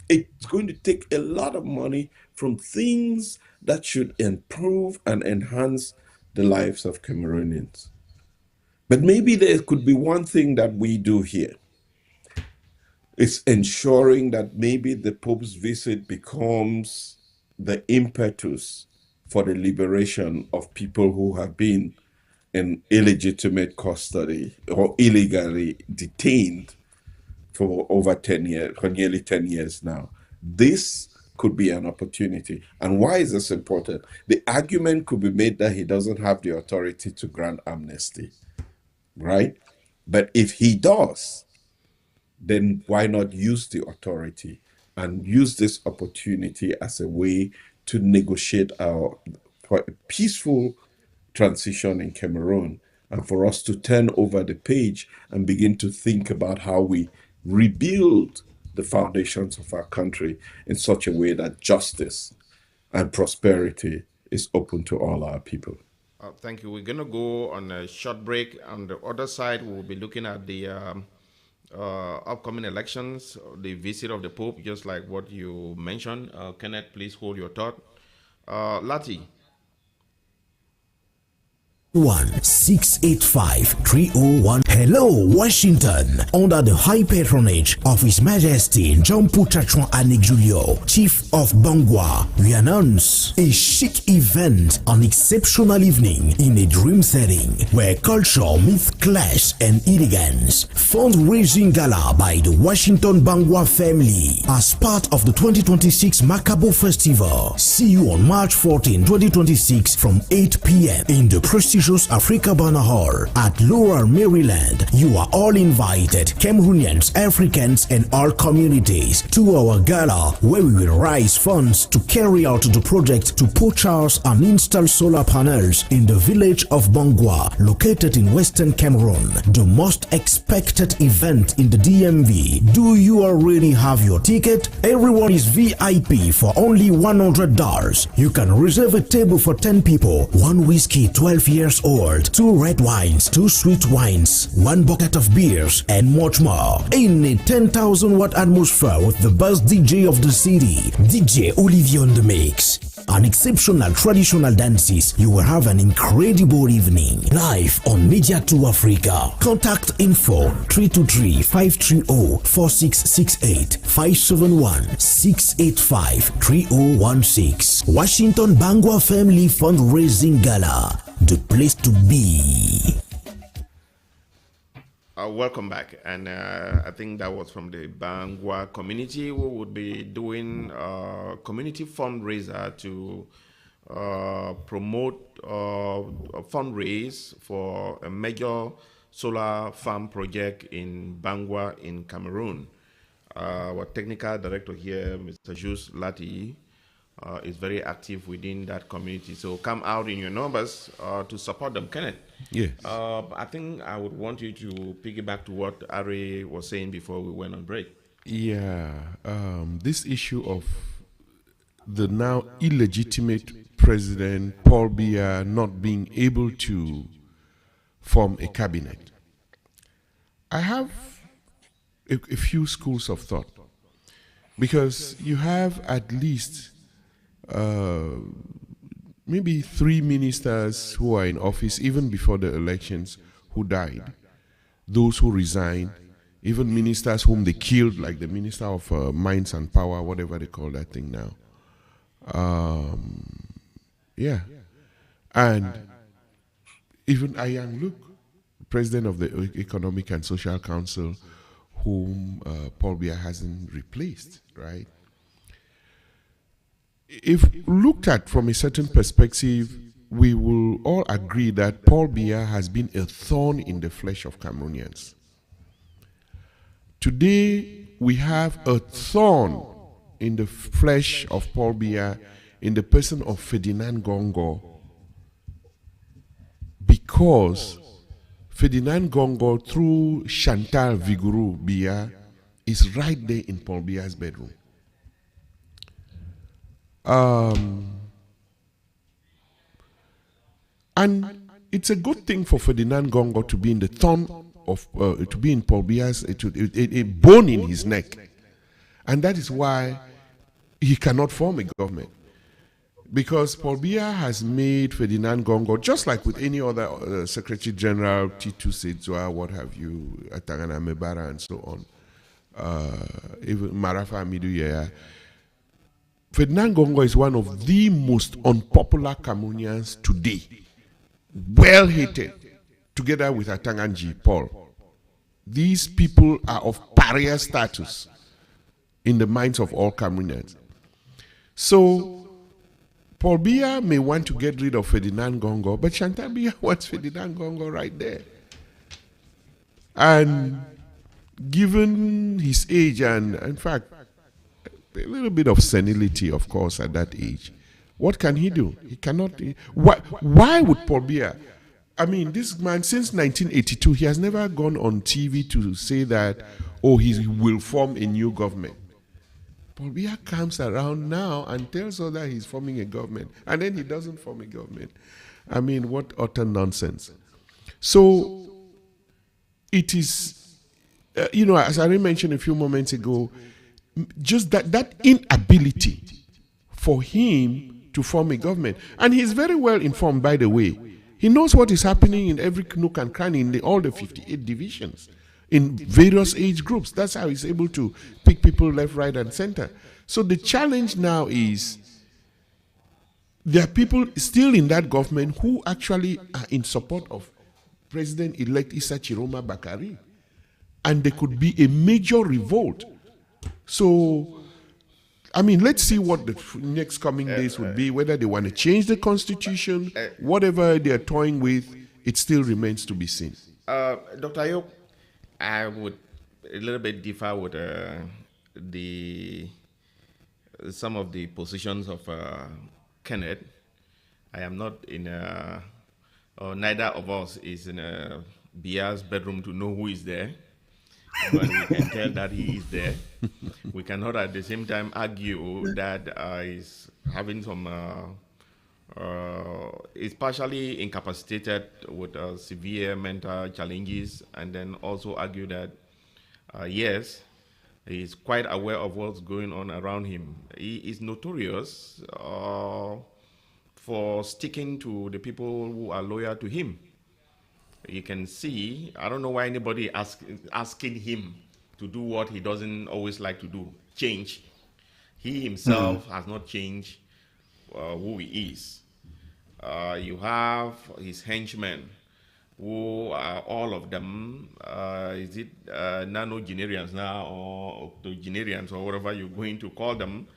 It's going to take a lot of money from things that should improve and enhance the lives of Cameroonians. But maybe there could be one thing that we do here. It's ensuring that maybe the Pope's visit becomes the impetus for the liberation of people who have been in illegitimate custody or illegally detained for over 10 years, for nearly 10 years now. This could be an opportunity. And why is this important? The argument could be made that he doesn't have the authority to grant amnesty, right? But if he does, then why not use the authority and use this opportunity as a way to negotiate for a peaceful transition in Cameroon, and for us to turn over the page and begin to think about how we rebuild the foundations of our country in such a way that justice and prosperity is open to all our people. Thank you. We're going to go on a short break. On the other side, we'll be looking at the upcoming elections, the visit of the Pope, just like what you mentioned. Kenneth, please hold your thought. Lati. 685-301. Hello, Washington. Under the high patronage of His Majesty John Putatron Anik Julio, Chief of Bangwa, we announce a chic event, an exceptional evening in a dream setting where culture meets class and elegance. Fundraising gala by the Washington Bangwa family as part of the 2026 Macabo Festival. See you on March 14, 2026 from 8 p.m. in the prestigious Africa Bana Hall at Laurel, Maryland. You are all invited, Cameroonians, Africans, and all communities, to our gala where we will raise funds to carry out the project to purchase and install solar panels in the village of Bangwa, located in Western Cameroon. The most expected event in the DMV. Do you already have your ticket? Everyone is VIP for only $100. You can reserve a table for 10 people, 1 whiskey 12 years old, 2 red wines, 2 sweet wines, 1 bucket of beers, and much more. In a 10,000 watt atmosphere with the best DJ of the city, DJ Olivier on the mix. An exceptional traditional dances. You will have an incredible evening live on Media 2 Africa. Contact info 323-530-4668 571-685-3016. Washington Bangwa Family Fundraising Gala. The place to be. Welcome back, and I think that was from the Bangwa community, who would be doing community fundraiser to promote a fundraise for a major solar farm project in Bangwa in Cameroon. Our technical director here, Mr. Jus Lati, is very active within that community. So come out in your numbers to support them, Kenneth. Yes. I think I would want you to piggyback to what Ari was saying before we went on break. Yeah. This issue of the now illegitimate president, Paul Biya, not being able to form a cabinet. I have a few schools of thought, because you have at least maybe 3 ministers who are in office even before the elections who died, those who resigned, even ministers whom they killed, like the Minister of Mines and Power, whatever they call that thing now. Yeah. And even Ayang Luke, president of the Economic and Social Council, whom Paul Biya hasn't replaced, right? If looked at from a certain perspective, we will all agree that Paul Biya has been a thorn in the flesh of Cameroonians. Today, we have a thorn in the flesh of Paul Biya in the person of Ferdinand Gongo, because Ferdinand Gongo, through Chantal Viguru Biya, is right there in Paul Biya's bedroom. And it's a good thing for Ferdinand Gongo to be in the thorn of, to be in Paul Biya's, a bone in his neck. And that is why he cannot form a government. Because Paul Biya has made Ferdinand Gongo, just like with any other Secretary General, Titu Sedzwa, what have you, Atangana Mebara, and so on, even Marafa Amidu. Ferdinand Gongo is one of the most unpopular Cameroonians today. Well hated, together with Atanganji Paul. These people are of pariah status in the minds of all Cameroonians. So, Paul Biya may want to get rid of Ferdinand Gongo, but Chantal Biya wants Ferdinand Gongo right there. And given his age and, in fact, a little bit of senility, of course, at that age, what can he do? He cannot. Why would Paul Biya? I mean, this man, since 1982, he has never gone on TV to say that, oh, he will form a new government. Paul Biya comes around now and tells us that he's forming a government, and then he doesn't form a government. I mean, what utter nonsense. So, it is, as I mentioned a few moments ago, just that inability for him to form a government. And he's very well informed, by the way. He knows what is happening in every nook and cranny in all the 58 divisions in various age groups. That's how he's able to pick people left, right, and center. So the challenge now is there are people still in that government who actually are in support of President-elect Issa Chiroma Bakari. And there could be a major revolt. So, I mean, let's see what the next coming days would be, whether they want to change the constitution, whatever they're toying with, it still remains to be seen. Dr. Ayok, I would a little bit differ with some of the positions of Kenneth. I am not in or neither of us is in Biya's bedroom to know who is there. But we can tell that he is there. We cannot at the same time argue that he's having some, is partially incapacitated with severe mental challenges, and then also argue that, yes, he's quite aware of what's going on around him. He is notorious for sticking to the people who are loyal to him. You can see, I don't know why anybody asking him to do what he doesn't always like to do, change. He himself has not changed who he is. You have his henchmen, who are all of them, is it nano-generians now, or octogenarians, or whatever you're going to call them,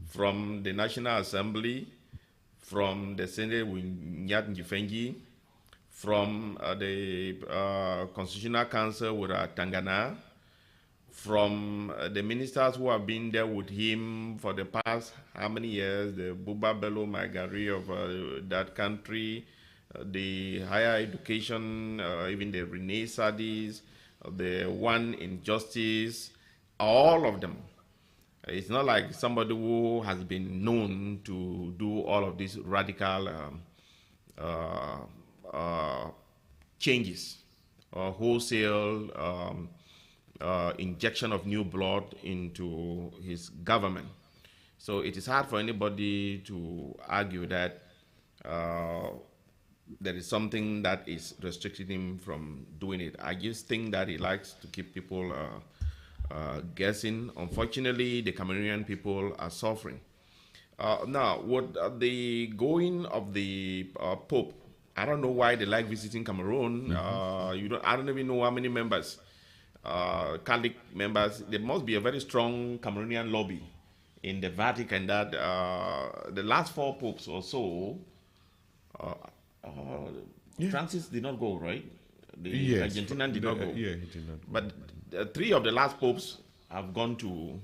from the National Assembly, from the Senate with Nyat Njifengi, from the Constitutional Council with Tangana, from the ministers who have been there with him for the past how many years, the Buba Bello Magari of that country, the higher education, even the Rene Sadis, the one in justice, all of them. It's not like somebody who has been known to do all of these radical changes or wholesale injection of new blood into his government. So it is hard for anybody to argue that there is something that is restricting him from doing it. I just think that he likes to keep people guessing. Unfortunately, the Cameroonian people are suffering. Now, what the going of the Pope, I don't know why they like visiting Cameroon. I don't even know how many members, Catholic members. There must be a very strong Cameroonian lobby in the Vatican that the last 4 popes or so, Francis did not go, right? The Argentinian did not go. Yeah, he did not. But 3 of the last popes have gone to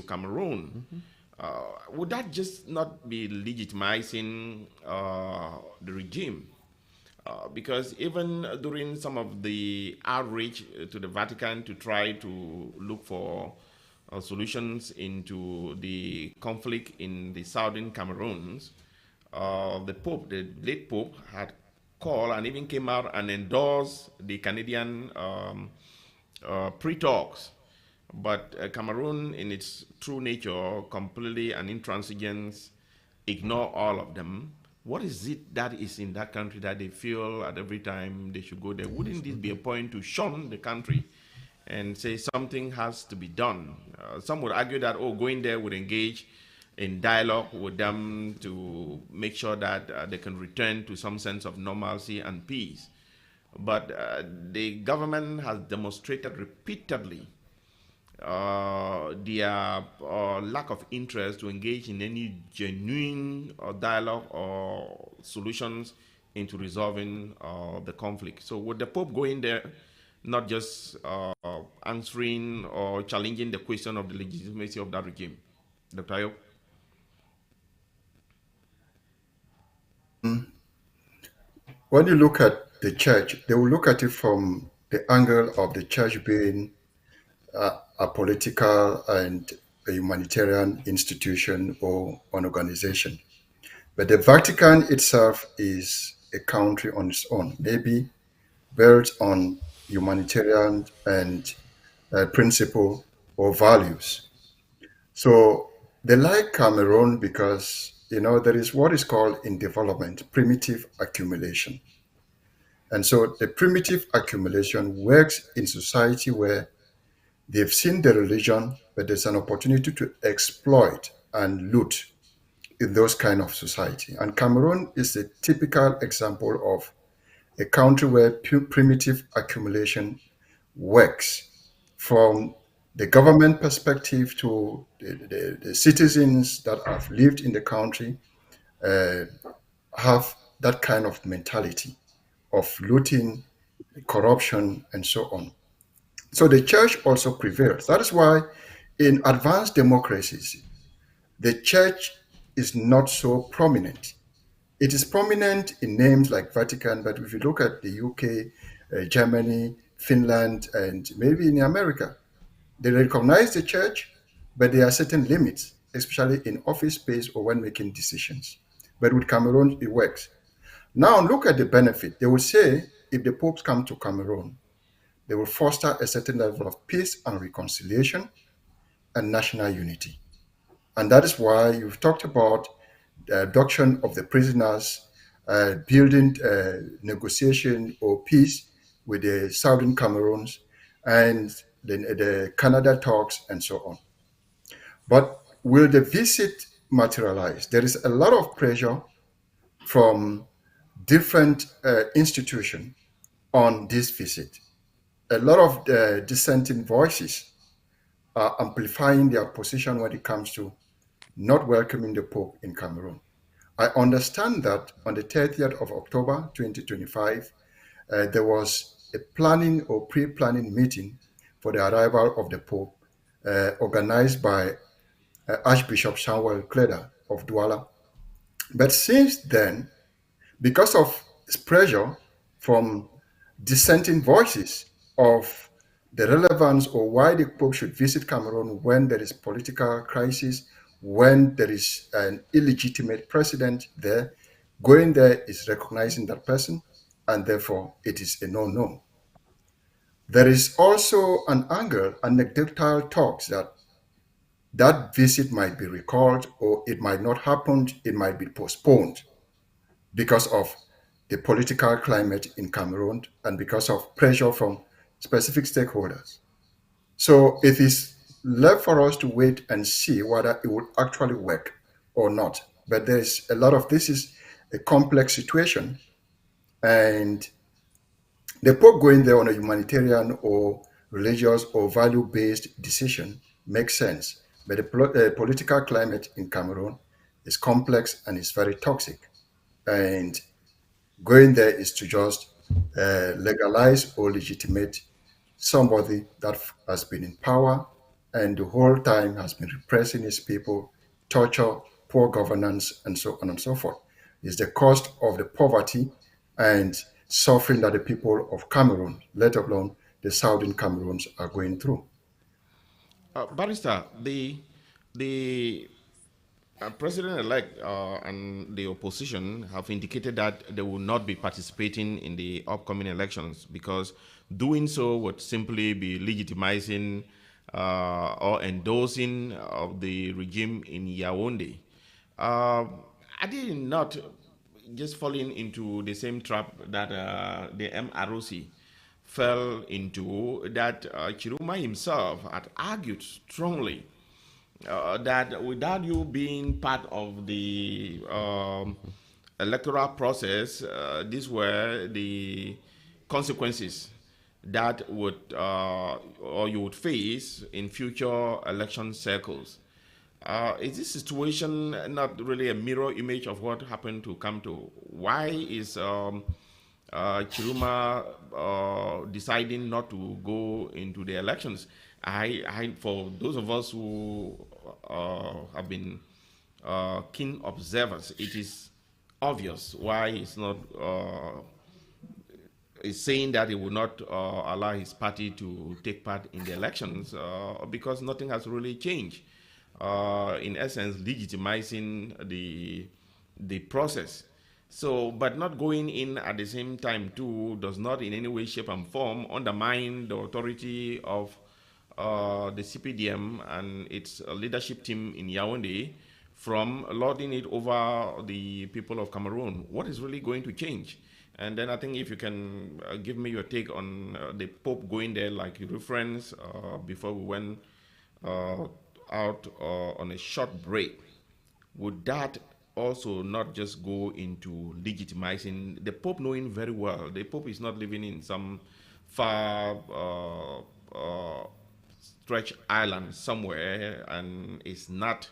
Cameroon. Would that just not be legitimizing the regime? Because even during some of the outreach to the Vatican to try to look for solutions into the conflict in the southern Cameroons, the Pope, the late Pope, had called and even came out and endorsed the Canadian pre-talks. But Cameroon, in its true nature, completely and intransigence, ignore all of them. What is it that is in that country that they feel at every time they should go there? Wouldn't this be a point to shun the country and say something has to be done? Some would argue that, going there would engage in dialogue with them to make sure that they can return to some sense of normalcy and peace. But the government has demonstrated repeatedly their lack of interest to engage in any genuine dialogue or solutions into resolving the conflict. So would the Pope go in there, not just answering or challenging the question of the legitimacy of that regime? Dr. Ayok? When you look at the church, they will look at it from the angle of the church being a political and a humanitarian institution or an organization. But the Vatican itself is a country on its own, maybe built on humanitarian and principle or values. So they like Cameroon because there is what is called in development primitive accumulation. And so the primitive accumulation works in society where they've seen the religion, but there's an opportunity to exploit and loot in those kind of society. And Cameroon is a typical example of a country where primitive accumulation works from the government perspective to the citizens that have lived in the country have that kind of mentality of looting, corruption, and so on. So the church also prevails. That is why in advanced democracies, the church is not so prominent. It is prominent in names like Vatican, but if you look at the UK, Germany, Finland, and maybe in America, they recognize the church, but there are certain limits, especially in office space or when making decisions. But with Cameroon, it works. Now look at the benefit. They will say if the popes come to Cameroon, they will foster a certain level of peace and reconciliation and national unity. And that is why you've talked about the abduction of the prisoners, building negotiation or peace with the Southern Cameroons, and the Canada talks and so on. But will the visit materialize? There is a lot of pressure from different institutions on this visit. A lot of dissenting voices are amplifying their position when it comes to not welcoming the Pope in Cameroon. I understand that on the 30th of October 2025, there was a planning or pre-planning meeting for the arrival of the Pope organized by Archbishop Samuel Kleda of Douala. But since then, because of pressure from dissenting voices of the relevance or why the Pope should visit Cameroon when there is political crisis, when there is an illegitimate president there, going there is recognizing that person, and therefore it is a no-no. There is also an angle, anecdotal talks that visit might be recalled or it might not happen, it might be postponed because of the political climate in Cameroon and because of pressure from specific stakeholders. So it is left for us to wait and see whether it will actually work or not. But there's a lot of this is a complex situation, and the Pope going there on a humanitarian or religious or value-based decision makes sense. But the political climate in Cameroon is complex and is very toxic. And going there is to just legalize or legitimate somebody that has been in power and the whole time has been repressing his people, torture, poor governance, and so on and so forth. It's the cost of the poverty and suffering that the people of Cameroon, let alone the Southern Cameroons, are going through. Barrister, the President-elect and the opposition have indicated that they will not be participating in the upcoming elections because doing so would simply be legitimizing or endorsing of the regime in Yaoundé. Are they not just falling into the same trap that the MROC fell into, that Chiruma himself had argued strongly that without you being part of the electoral process, these were the consequences that would or you would face in future election cycles. Is this situation not really a mirror image of what happened to Kamto? Why is Chiruma deciding not to go into the elections? For those of us who have been keen observers, it is obvious why he's not is saying that he will not allow his party to take part in the elections because nothing has really changed. In essence, legitimizing the process. So, but not going in at the same time too does not in any way, shape, and form undermine the authority of the CPDM and its leadership team in Yaoundé from lording it over the people of Cameroon? What is really going to change? And then I think if you can give me your take on the Pope going there, like you referenced before we went uh, out on a short break, would that also not just go into legitimizing the Pope, knowing very well the Pope is not living in some far stretch island somewhere and is not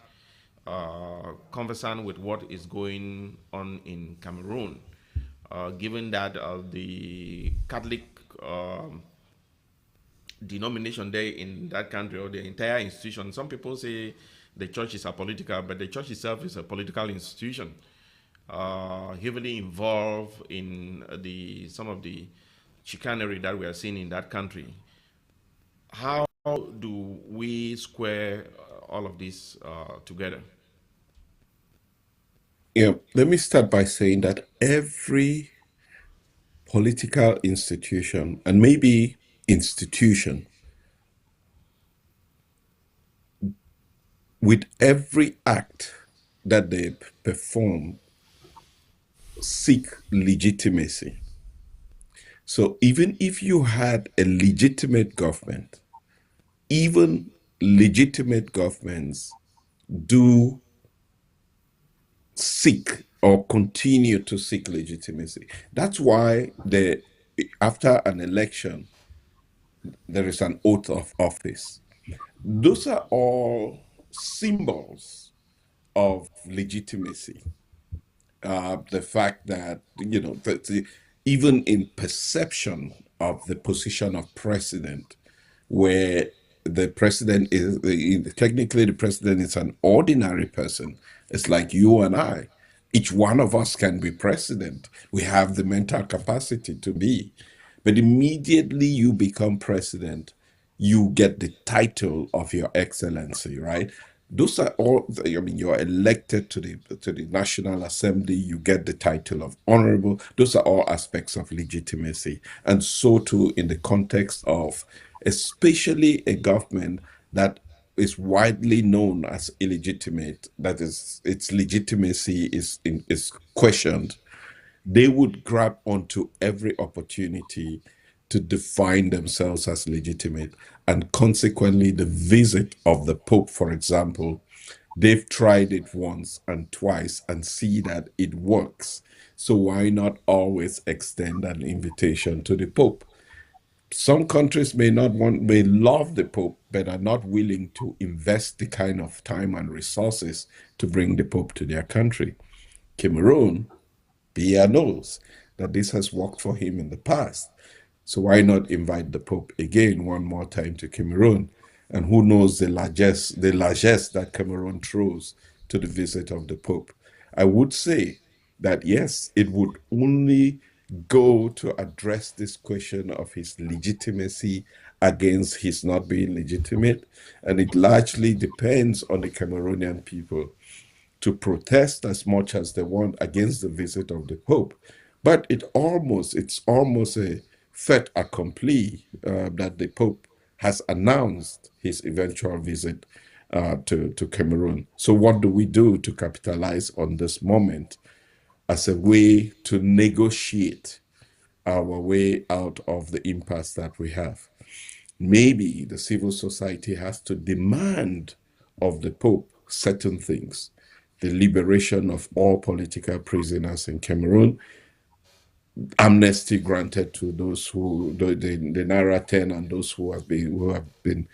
conversant with what is going on in Cameroon, given that the Catholic denomination there in that country or the entire institution. Some people say the church is apolitical, but the church itself is a political institution, heavily involved in the some of the chicanery that we are seeing in that country. How do we square all of this together? Yeah, let me start by saying that every political institution, and maybe institution, with every act that they perform, seek legitimacy. So even if you had a legitimate government, even legitimate governments do seek or continue to seek legitimacy. That's why after an election, there is an oath of office. Those are all symbols of legitimacy. The fact that, even in perception of the position of president, where the president is technically the president is an ordinary person. It's like you and I. Each one of us can be president. We have the mental capacity to be. But immediately you become president, you get the title of your excellency, right? Those are all, I mean, you're elected to the National Assembly, you get the title of honorable. Those are all aspects of legitimacy. And so too in the context of especially a government that is widely known as illegitimate, that is, its legitimacy is questioned. They would grab onto every opportunity to define themselves as legitimate. And consequently, the visit of the Pope, for example, they've tried it once and twice and see that it works. So why not always extend an invitation to the Pope? Some countries may love the Pope, but are not willing to invest the kind of time and resources to bring the Pope to their country. Cameroon, Biya knows that this has worked for him in the past. So why not invite the Pope again one more time to Cameroon? And who knows the largesse that Cameroon throws to the visit of the Pope. I would say that yes, it would only go to address this question of his legitimacy against his not being legitimate. And it largely depends on the Cameroonian people to protest as much as they want against the visit of the Pope. But it's almost a fait accompli that the Pope has announced his eventual visit to Cameroon. So what do we do to capitalize on this moment as a way to negotiate our way out of the impasse that we have? Maybe the civil society has to demand of the Pope certain things: the liberation of all political prisoners in Cameroon, amnesty granted to those who the Nera Ten and those who have been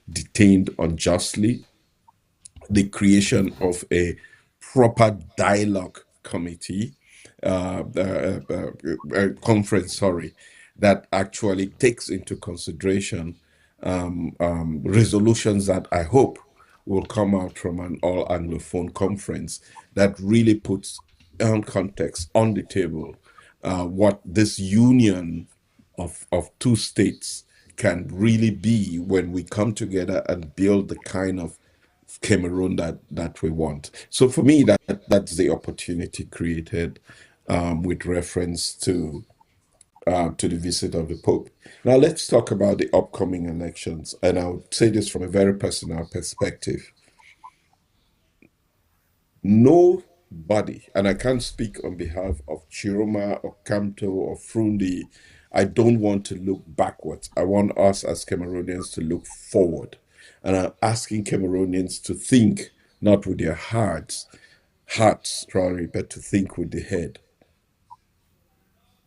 detained unjustly, the creation of a proper dialogue committee, conference, that actually takes into consideration resolutions that I hope will come out from an all Anglophone conference that really puts context on the table, what this union of two states can really be when we come together and build the kind of Cameroon that we want. So for me, that's the opportunity created with reference to the visit of the Pope. Now let's talk about the upcoming elections, and I'll say this from a very personal perspective. nobody, and I can't speak on behalf of Chiroma or Kamto or Frundi, I don't want to look backwards. I want us as Cameroonians to look forward. And I'm asking Cameroonians to think not with their hearts, but to think with the head.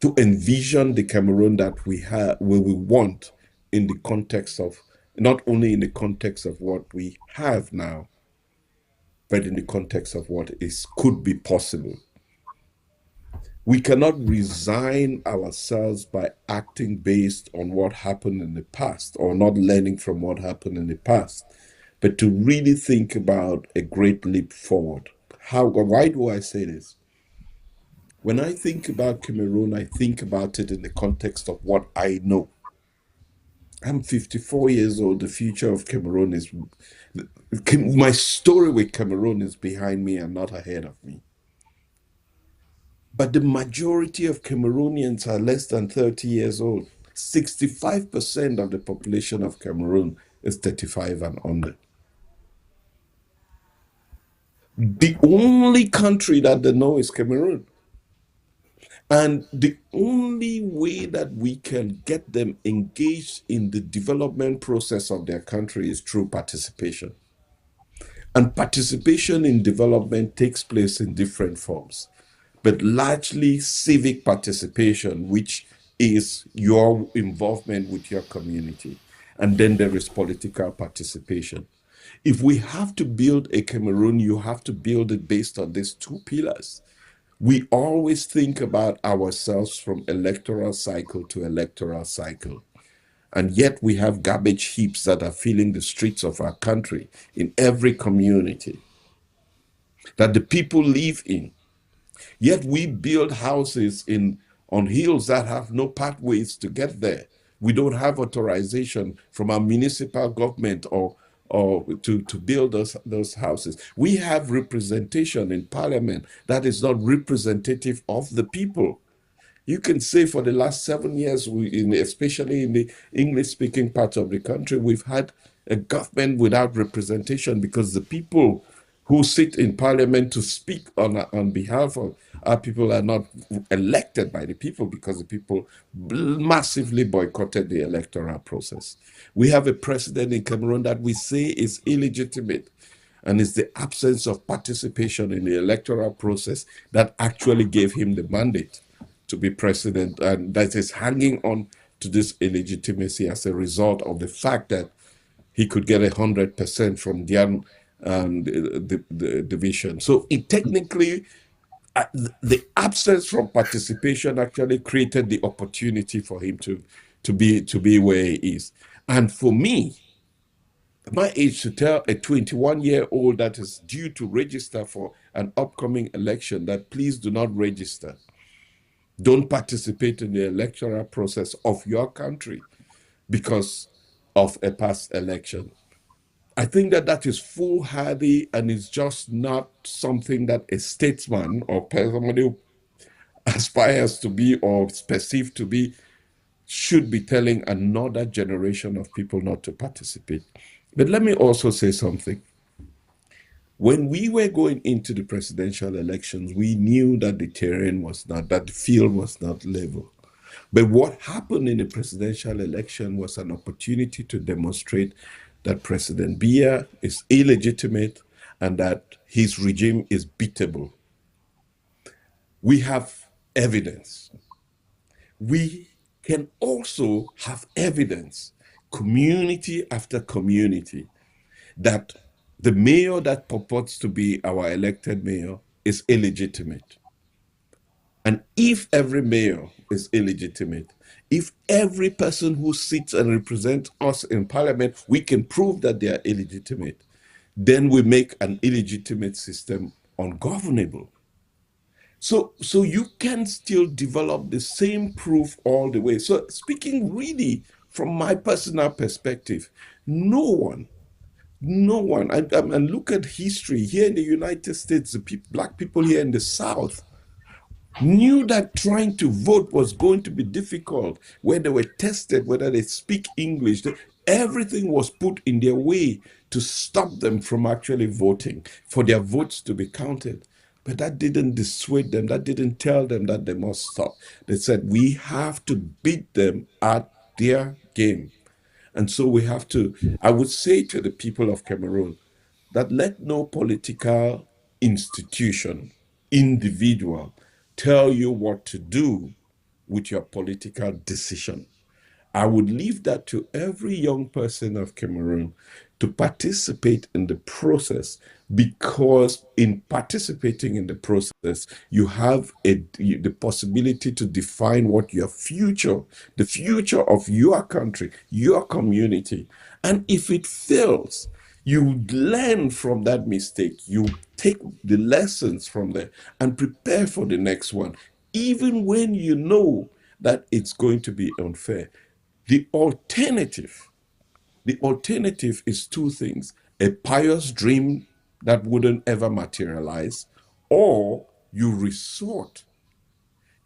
To envision the Cameroon that we have, where we want, in the context of, not only in the context of what we have now, but in the context of what could be possible. We cannot resign ourselves by acting based on what happened in the past or not learning from what happened in the past, but to really think about a great leap forward. Why do I say this? When I think about Cameroon, I think about it in the context of what I know. I'm 54 years old. The future of Cameroon is, my story with Cameroon is behind me and not ahead of me. But the majority of Cameroonians are less than 30 years old. 65% of the population of Cameroon is 35 and under. The only country that they know is Cameroon. And the only way that we can get them engaged in the development process of their country is through participation. And participation in development takes place in different forms, but largely civic participation, which is your involvement with your community. And then there is political participation. If we have to build a Cameroon, you have to build it based on these two pillars. We always think about ourselves from electoral cycle to electoral cycle. And yet we have garbage heaps that are filling the streets of our country in every community that the people live in. Yet we build houses on hills that have no pathways to get there. We don't have authorization from our municipal government or to build those houses. We have representation in parliament that is not representative of the people. You can say for the last 7 years, especially in the English-speaking part of the country, we've had a government without representation because the people who sit in parliament to speak on behalf of our people are not elected by the people because the people massively boycotted the electoral process. We have a president in Cameroon that we say is illegitimate, and it's the absence of participation in the electoral process that actually gave him the mandate to be president, and that is hanging on to this illegitimacy as a result of the fact that he could get 100% from the division. So it technically, the absence from participation actually created the opportunity for him to be where he is. And for me, my age, to tell a 21-year-old that is due to register for an upcoming election that please do not register. Don't participate in the electoral process of your country because of a past election. I think that is foolhardy, and it's just not something that a statesman or somebody who aspires to be or is perceived to be should be telling another generation of people not to participate. But let me also say something. When we were going into the presidential elections, we knew that the terrain was not, that the field was not level. But what happened in the presidential election was an opportunity to demonstrate that President Biya is illegitimate and that his regime is beatable. We have evidence. We can also have evidence, community after community, that the mayor that purports to be our elected mayor is illegitimate. And if every mayor is illegitimate, if every person who sits and represents us in parliament, we can prove that they are illegitimate, then we make an illegitimate system ungovernable. So you can still develop the same proof all the way. So speaking really from my personal perspective, no one, and look at history here in the United States, the black people here in the South knew that trying to vote was going to be difficult, where they were tested whether they speak English. Everything was put in their way to stop them from actually voting, for their votes to be counted. But that didn't dissuade them, that didn't tell them that they must stop. They said, we have to beat them at their game. And so we have to, I would say to the people of Cameroon, that let no political institution, individual, tell you what to do with your political decision. I would leave that to every young person of Cameroon to participate in the process, because in participating in the process, you have the possibility to define what your future, the future of your country, your community. And if it fails, you learn from that mistake. You take the lessons from there and prepare for the next one, even when you know that it's going to be unfair. The alternative is two things: a pious dream that wouldn't ever materialize, or you resort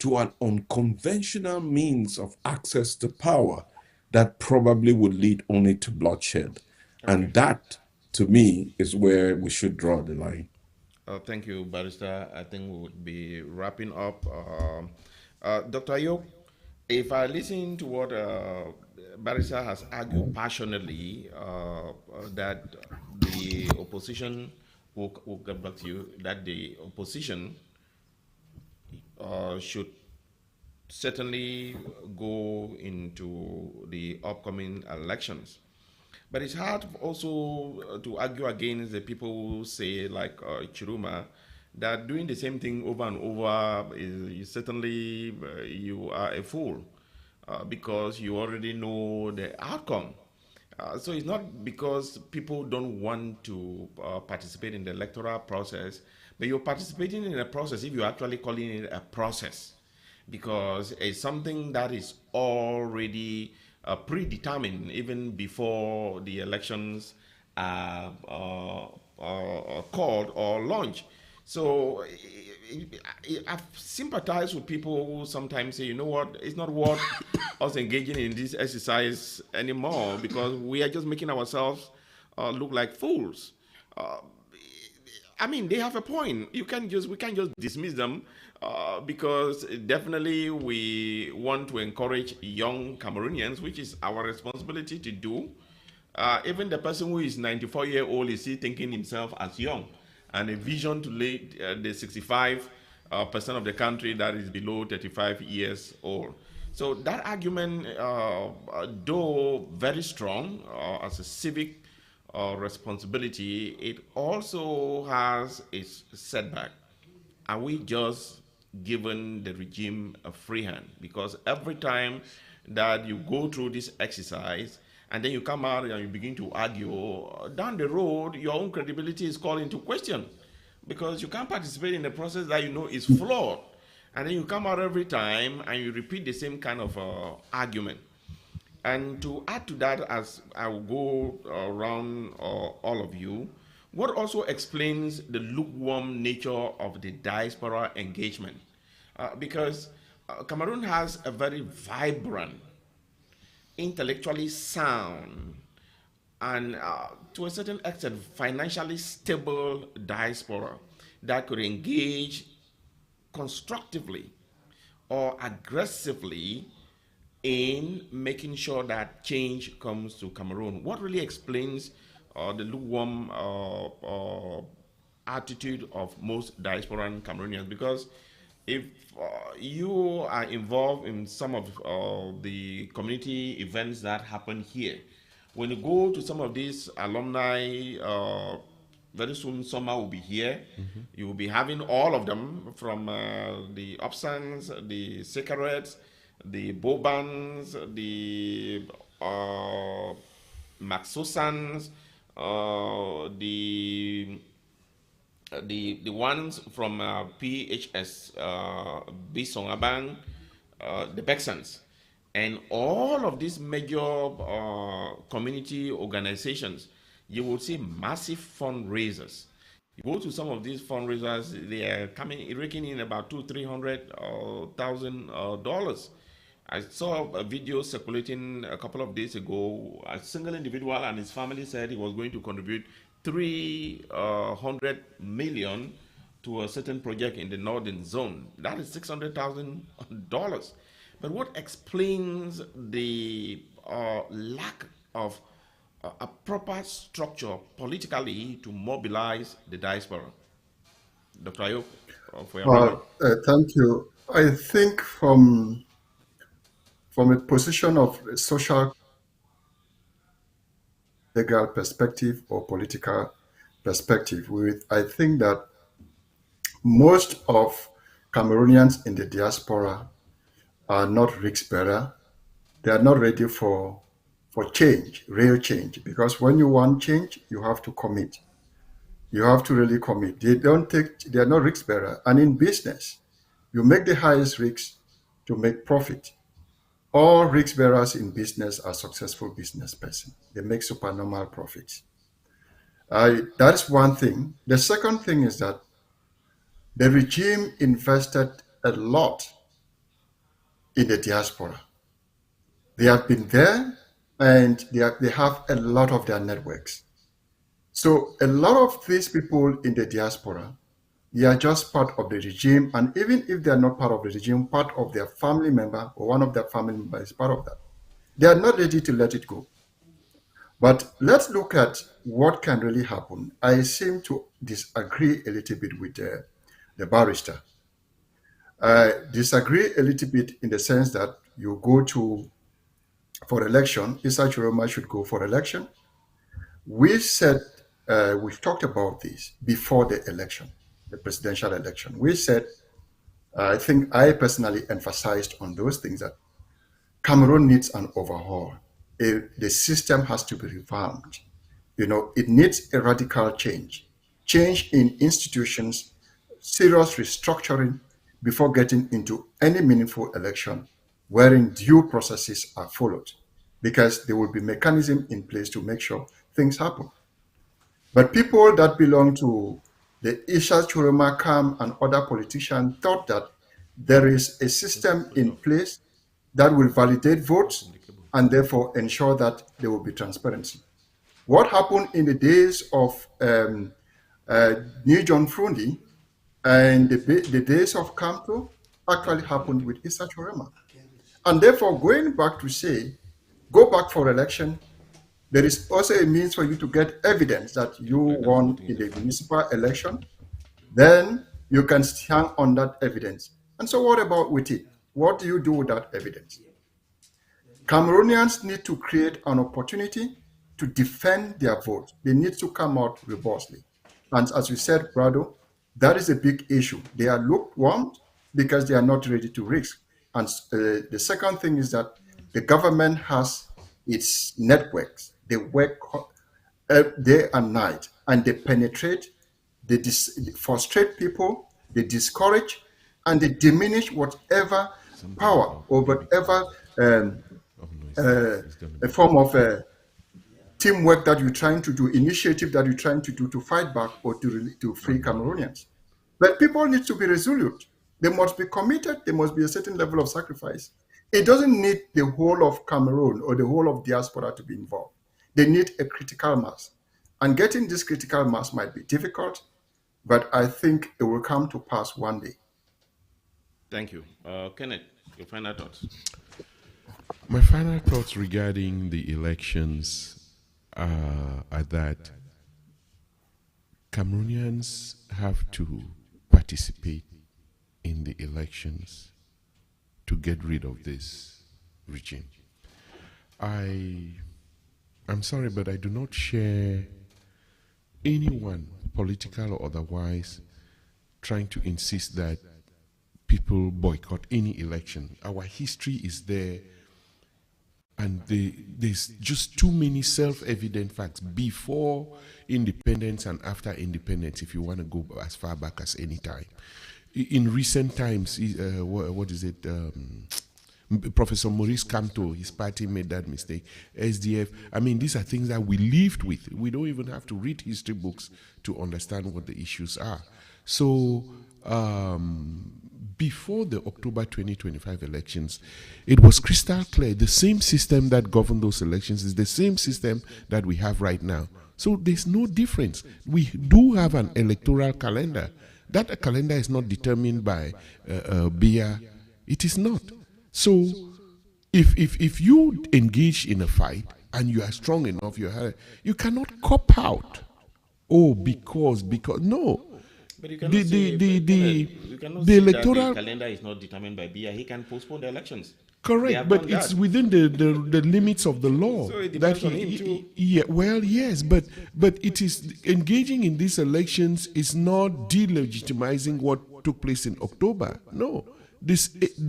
to an unconventional means of access to power that probably would lead only to bloodshed. And that, to me, is where we should draw the line. Thank you, Barrister. I think we would be wrapping up. Dr. Yok, if I listen to what Barrister has argued passionately, that the opposition, will get back to you, that the opposition should certainly go into the upcoming elections. But it's hard also to argue against the people who say, like Chiruma, that doing the same thing over and over is certainly you are a fool because you already know the outcome. So it's not because people don't want to participate in the electoral process, but you're participating in a process if you're actually calling it a process, because it's something that is already predetermined even before the elections are called or launched. So I've sympathized with people who sometimes say, you know what, it's not worth us engaging in this exercise anymore because we are just making ourselves look like fools. Uh, I mean, they have a point. We can't just dismiss them because definitely we want to encourage young Cameroonians, which is our responsibility to do. Even the person who is 94-year-old is still thinking himself as young, and a vision to lead the 65% of the country that is below 35 years old. So that argument, though very strong as a civic responsibility, it also has its setback. Are we just giving the regime a free hand? Because every time that you go through this exercise and then you come out and you begin to argue, down the road, your own credibility is called into question because you can't participate in a process that you know is flawed. And then you come out every time and you repeat the same kind of argument. And to add to that, as I will go around all of you, what also explains the lukewarm nature of the diaspora engagement? Because Cameroon has a very vibrant, intellectually sound, and to a certain extent, financially stable diaspora that could engage constructively or aggressively in making sure that change comes to Cameroon. What really explains the lukewarm attitude of most diasporan Cameroonians? Because if you are involved in some of the community events that happen here, when you go to some of these alumni, very soon summer will be here. Mm-hmm. You will be having all of them from the Opsans, the Sekarets, the Bobans, the Maxosans, the ones from PHS, Bisongabang, the Bexans, and all of these major community organizations. You will see massive fundraisers. You go to some of these fundraisers; they are raking in about $200,000-300,000 I saw a video circulating a couple of days ago. A single individual and his family said he was going to contribute 300 million to a certain project in the northern zone. That is $600,000. But what explains the lack of a proper structure politically to mobilize the diaspora? Dr. Ayok, for your remark. Thank you. I think from a position of social legal perspective or political perspective, I think that most of Cameroonians in the diaspora are not risk bearer. They are not ready for change, real change. Because when you want change, you have to commit. You have to really commit. They are not risk bearer. And in business, you make the highest risks to make profit. All risk bearers in business are successful business persons. They make supernormal profits. That's one thing. The second thing is that the regime invested a lot in the diaspora. They have been there and they have a lot of their networks. So a lot of these people in the diaspora, they are just part of the regime. And even if they are not part of the regime, part of their family member or one of their family members is part of that. They are not ready to let it go. But let's look at what can really happen. I seem to disagree a little bit with the barrister. I disagree a little bit in the sense that you go for election, Issa Chiroma should go for election. We said, we've talked about this before the election, the presidential election. We said, I think I personally emphasized on those things that Cameroon needs an overhaul. The system has to be revamped. It needs a radical change in institutions, serious restructuring before getting into any meaningful election wherein due processes are followed, because there will be mechanism in place to make sure things happen. But people that belong to the Isha Churema Kam and other politicians thought that there is a system in place that will validate votes and therefore ensure that there will be transparency. What happened in the days of New John Frundi and the days of Campo actually happened with Issa Chorema. And therefore, going back to say, go back for election, there is also a means for you to get evidence that you won in the municipal election. Then you can stand on that evidence. And so what about with it? What do you do with that evidence? Cameroonians need to create an opportunity to defend their vote. They need to come out robustly. And as you said, Brado, that is a big issue. They are lukewarm because they are not ready to risk. And the second thing is that the government has its networks. They work day and night, and they penetrate, they frustrate people, they discourage, and they diminish whatever power or whatever a form of teamwork that you're trying to do, initiative that you're trying to do to fight back or to free Cameroonians. But people need to be resolute. They must be committed. There must be a certain level of sacrifice. It doesn't need the whole of Cameroon or the whole of diaspora to be involved. They need a critical mass. And getting this critical mass might be difficult, but I think it will come to pass one day. Thank you. Kenneth, your final thoughts. My final thoughts regarding the elections are that Cameroonians have to participate in the elections to get rid of this regime. I'm sorry, but I do not share anyone, political or otherwise, trying to insist that people boycott any election. Our history is there, and there's just too many self-evident facts before independence and after independence, if you want to go as far back as any time. In recent times, what is it? Professor Maurice Kamto, his party made that mistake. SDF. I mean, these are things that we lived with. We don't even have to read history books to understand what the issues are. So before the October 2025 elections, it was crystal clear. The same system that governed those elections is the same system that we have right now. So there's no difference. We do have an electoral calendar. That calendar is not determined by Biya. It is not. So if you engage in a fight and you are strong enough, you cannot cop out. Oh, because no. But you cannot say the electoral calendar is not determined by Biya. He can postpone the elections. Correct, but it's within the limits of the law. So it depends on him too. Yeah, well, yes, but it is engaging in these elections is not delegitimizing what took place in October. No, the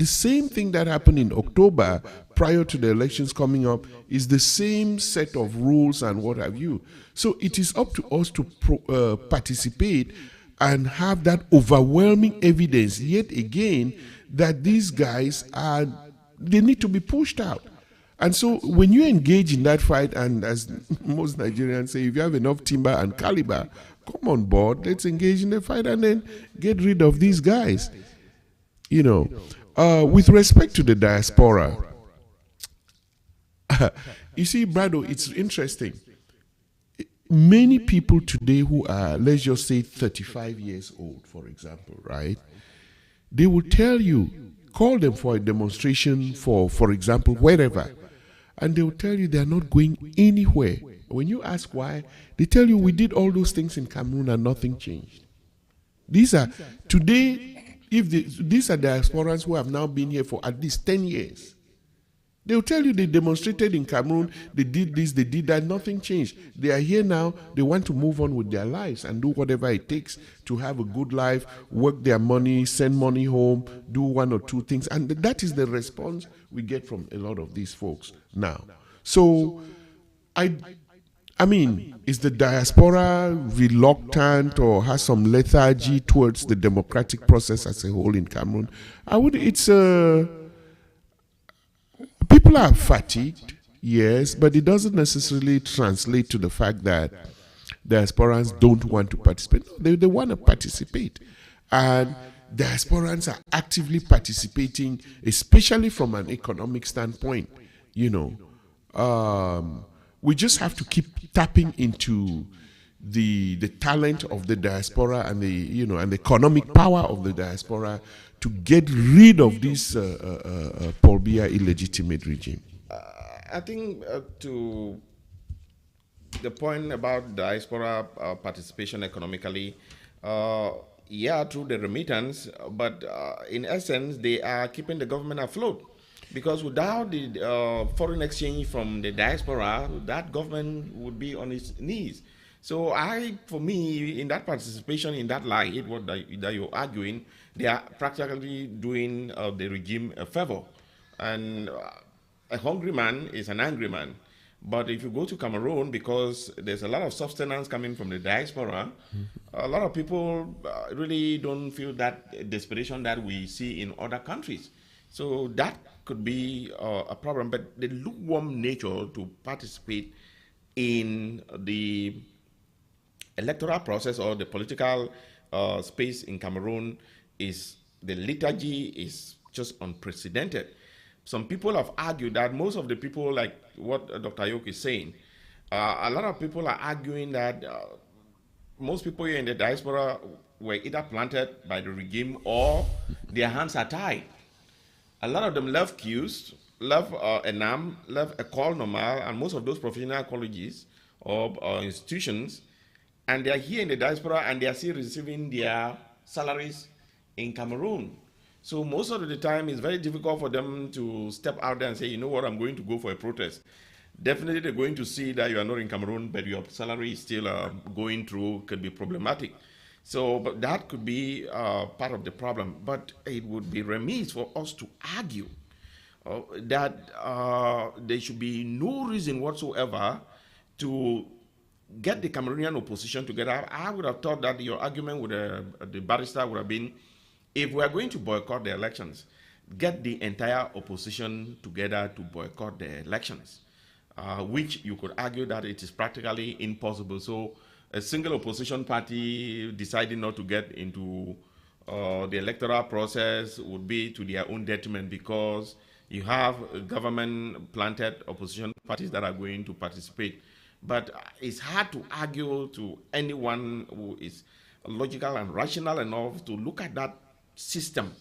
same thing that happened in October prior to the elections coming up is the same set of rules and what have you. So it is up to us to participate and have that overwhelming evidence yet again that these guys they need to be pushed out. And so when you engage in that fight, and as most Nigerians say, if you have enough timber and caliber, come on board, let's engage in the fight and then get rid of these guys. You know, with respect to the diaspora, you see, Brado, it's interesting. Many people today who are, let's just say 35 years old, for example, right? They will tell you, call them for a demonstration for example, wherever, and they will tell you they are not going anywhere. When you ask why, they tell you we did all those things in Cameroon and nothing changed. These are today, these are diasporans who have now been here for at least 10 years. They'll tell you they demonstrated in Cameroon, they did this, they did that, nothing changed. They are here now, they want to move on with their lives and do whatever it takes to have a good life, work their money, send money home, do one or two things. And that is the response we get from a lot of these folks now. So, I mean, is the diaspora reluctant or has some lethargy towards the democratic process as a whole in Cameroon? People are fatigued, yes, but it doesn't necessarily translate to the fact that diasporans don't want to participate. No, they want to participate. And diasporans are actively participating, especially from an economic standpoint. You know, we just have to keep tapping into the talent of the diaspora and the economic power of the diaspora to get rid of this Paul Biya illegitimate regime. I think to the point about diaspora participation economically, through the remittance, but in essence, they are keeping the government afloat. Because without the foreign exchange from the diaspora, that government would be on its knees. So for me, in that participation, in that light, what that you're arguing, they are practically doing the regime a favor. And a hungry man is an angry man. But if you go to Cameroon, because there's a lot of sustenance coming from the diaspora, a lot of people really don't feel that desperation that we see in other countries. So that could be a problem. But the lukewarm nature to participate in the electoral process or the political space in Cameroon is, the liturgy is just unprecedented. Some people have argued that most of the people, like what Dr. Yoke is saying, a lot of people are arguing that most people here in the diaspora were either planted by the regime or their hands are tied. A lot of them left queues, left ENAM, left École Normale, and most of those professional colleges or institutions, and they are here in the diaspora and they are still receiving their salaries in Cameroon. So most of the time, it's very difficult for them to step out there and say, you know what, I'm going to go for a protest. Definitely, they're going to see that you are not in Cameroon, but your salary is still going through, could be problematic. So, but that could be part of the problem. But it would be remiss for us to argue that there should be no reason whatsoever to get the Cameroonian opposition together. I would have thought that your argument with the barrister would have been, if we are going to boycott the elections, get the entire opposition together to boycott the elections, which you could argue that it is practically impossible. So a single opposition party deciding not to get into the electoral process would be to their own detriment because you have government planted opposition parties that are going to participate. But it's hard to argue to anyone who is logical and rational enough to look at that system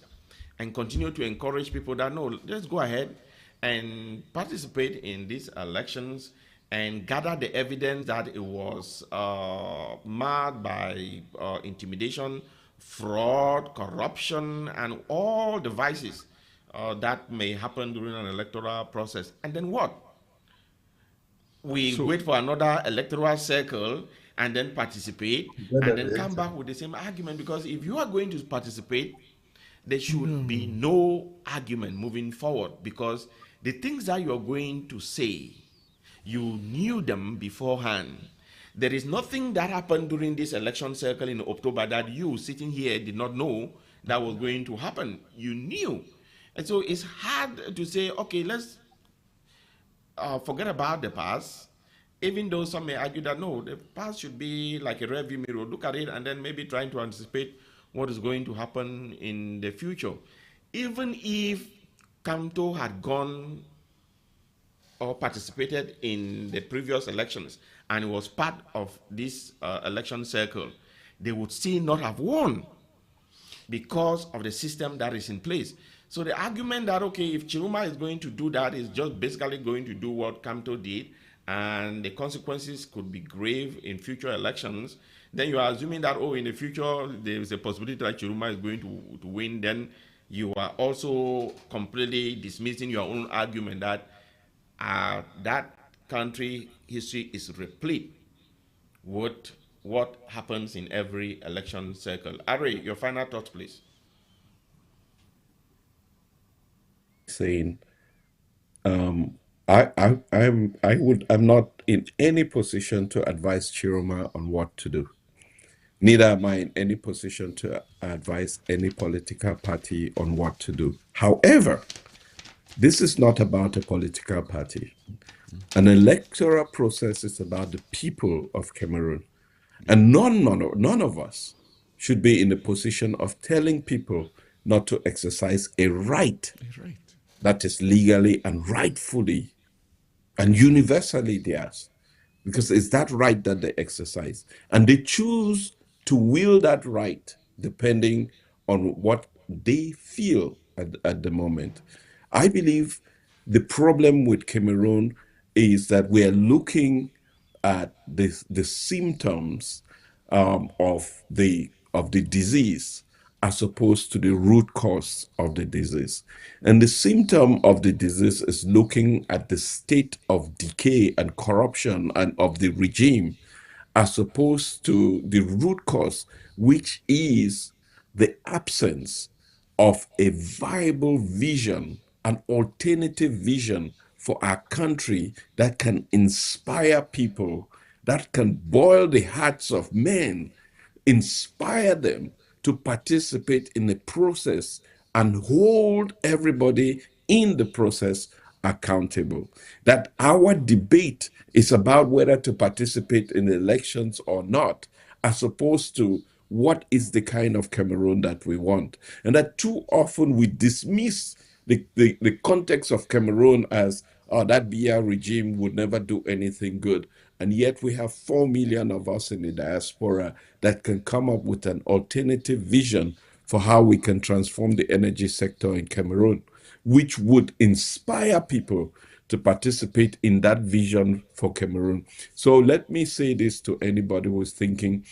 and continue to encourage people that no, let's go ahead and participate in these elections and gather the evidence that it was marred by intimidation, fraud, corruption, and all the vices that may happen during an electoral process. And then what? We wait for another electoral cycle and then participate and then come back with the same argument, because if you are going to participate, there should be no argument moving forward, because the things that you're going to say, you knew them beforehand. There is nothing that happened during this election cycle in October that you sitting here did not know that was going to happen. You knew. And so it's hard to say, okay, let's forget about the past, even though some may argue that no, the past should be like a rearview mirror. Look at it and then maybe trying to anticipate what is going to happen in the future. Even if Kamto had gone or participated in the previous elections and was part of this election circle, they would still not have won because of the system that is in place. So the argument that, okay, if Chiruma is going to do that, is just basically going to do what Kamto did, and the consequences could be grave in future elections, then you are assuming that, oh, in the future, there is a possibility that Chiruma is going to win, then you are also completely dismissing your own argument that that country history is replete with what happens in every election cycle. Ari, your final thoughts, please. Saying, I'm not in any position to advise Chiroma on what to do. Neither am I in any position to advise any political party on what to do. However, this is not about a political party. An electoral process is about the people of Cameroon. And none of us should be in the position of telling people not to exercise a right that is legally and rightfully and universally theirs. Because it's that right that they exercise. And they choose to wield that right depending on what they feel at the moment. I believe the problem with Cameroon is that we are looking at the symptoms of the disease as opposed to the root cause of the disease. And the symptom of the disease is looking at the state of decay and corruption and of the regime, as opposed to the root cause, which is the absence of a viable vision, an alternative vision for our country that can inspire people, that can boil the hearts of men, inspire them to participate in the process and hold everybody in the process accountable. That our debate is about whether to participate in elections or not, as opposed to what is the kind of Cameroon that we want. And that too often we dismiss the context of Cameroon as, oh, that Biya regime would never do anything good. And yet we have 4 million of us in the diaspora that can come up with an alternative vision for how we can transform the energy sector in Cameroon, which would inspire people to participate in that vision for Cameroon. So let me say this to anybody who's thinking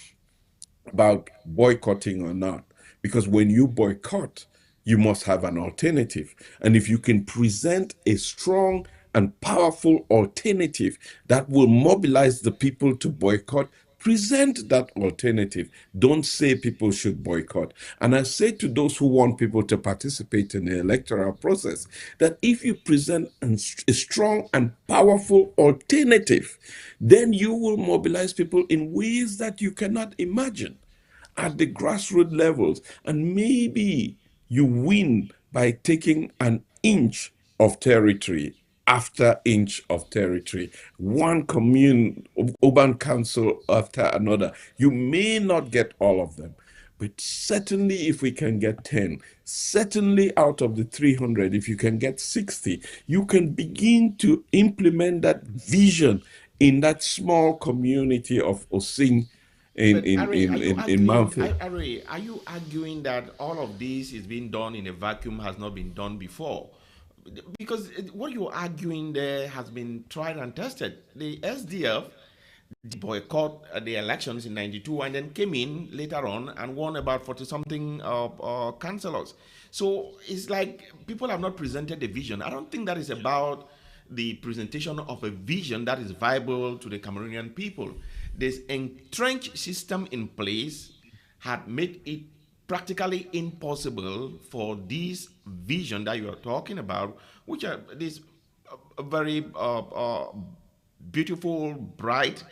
about boycotting or not, because when you boycott, you must have an alternative. And if you can present a strong and powerful alternative that will mobilize the people to boycott, present that alternative. Don't say people should boycott. And I say to those who want people to participate in the electoral process that if you present a strong and powerful alternative, then you will mobilize people in ways that you cannot imagine at the grassroots levels. And maybe you win by taking an inch of territory after inch of territory, one commune, urban council after another. You may not get all of them, but certainly if we can get 10, certainly out of the 300, if you can get 60, you can begin to implement that vision in that small community of Osing But Ari, are you in arguing, Mount Hill. Ari, are you arguing that all of this is being done in a vacuum, has not been done before? Because what you're arguing there has been tried and tested. The SDF boycott the elections in 92 and then came in later on and won about 40 something councillors. So it's like people have not presented a vision. I don't think that is about the presentation of a vision that is viable to the Cameroonian people. This entrenched system in place had made it practically impossible for this vision that you are talking about, which are these very beautiful, bright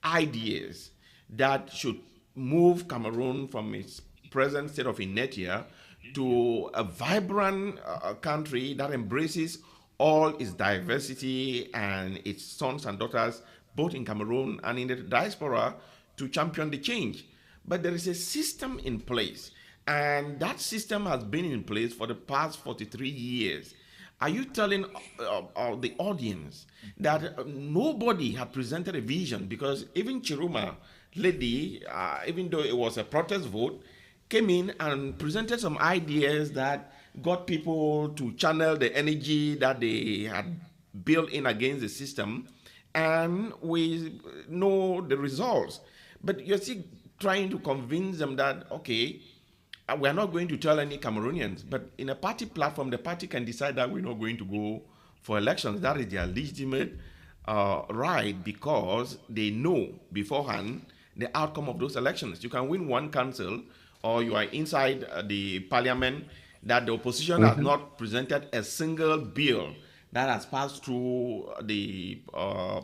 ideas that should move Cameroon from its present state of inertia to a vibrant country that embraces all its diversity and its sons and daughters, both in Cameroon and in the diaspora, to champion the change. But there is a system in place, and that system has been in place for the past 43 years. Are you telling the audience that nobody had presented a vision? Because even Chiruma lady, even though it was a protest vote, came in and presented some ideas that got people to channel the energy that they had built in against the system, and we know the results. But you're still trying to convince them that, okay, we are not going to tell any Cameroonians, but in a party platform, the party can decide that we're not going to go for elections. That is their legitimate right, because they know beforehand the outcome of those elections. You can win one council, or you are inside the parliament, that the opposition has not presented a single bill that has passed through the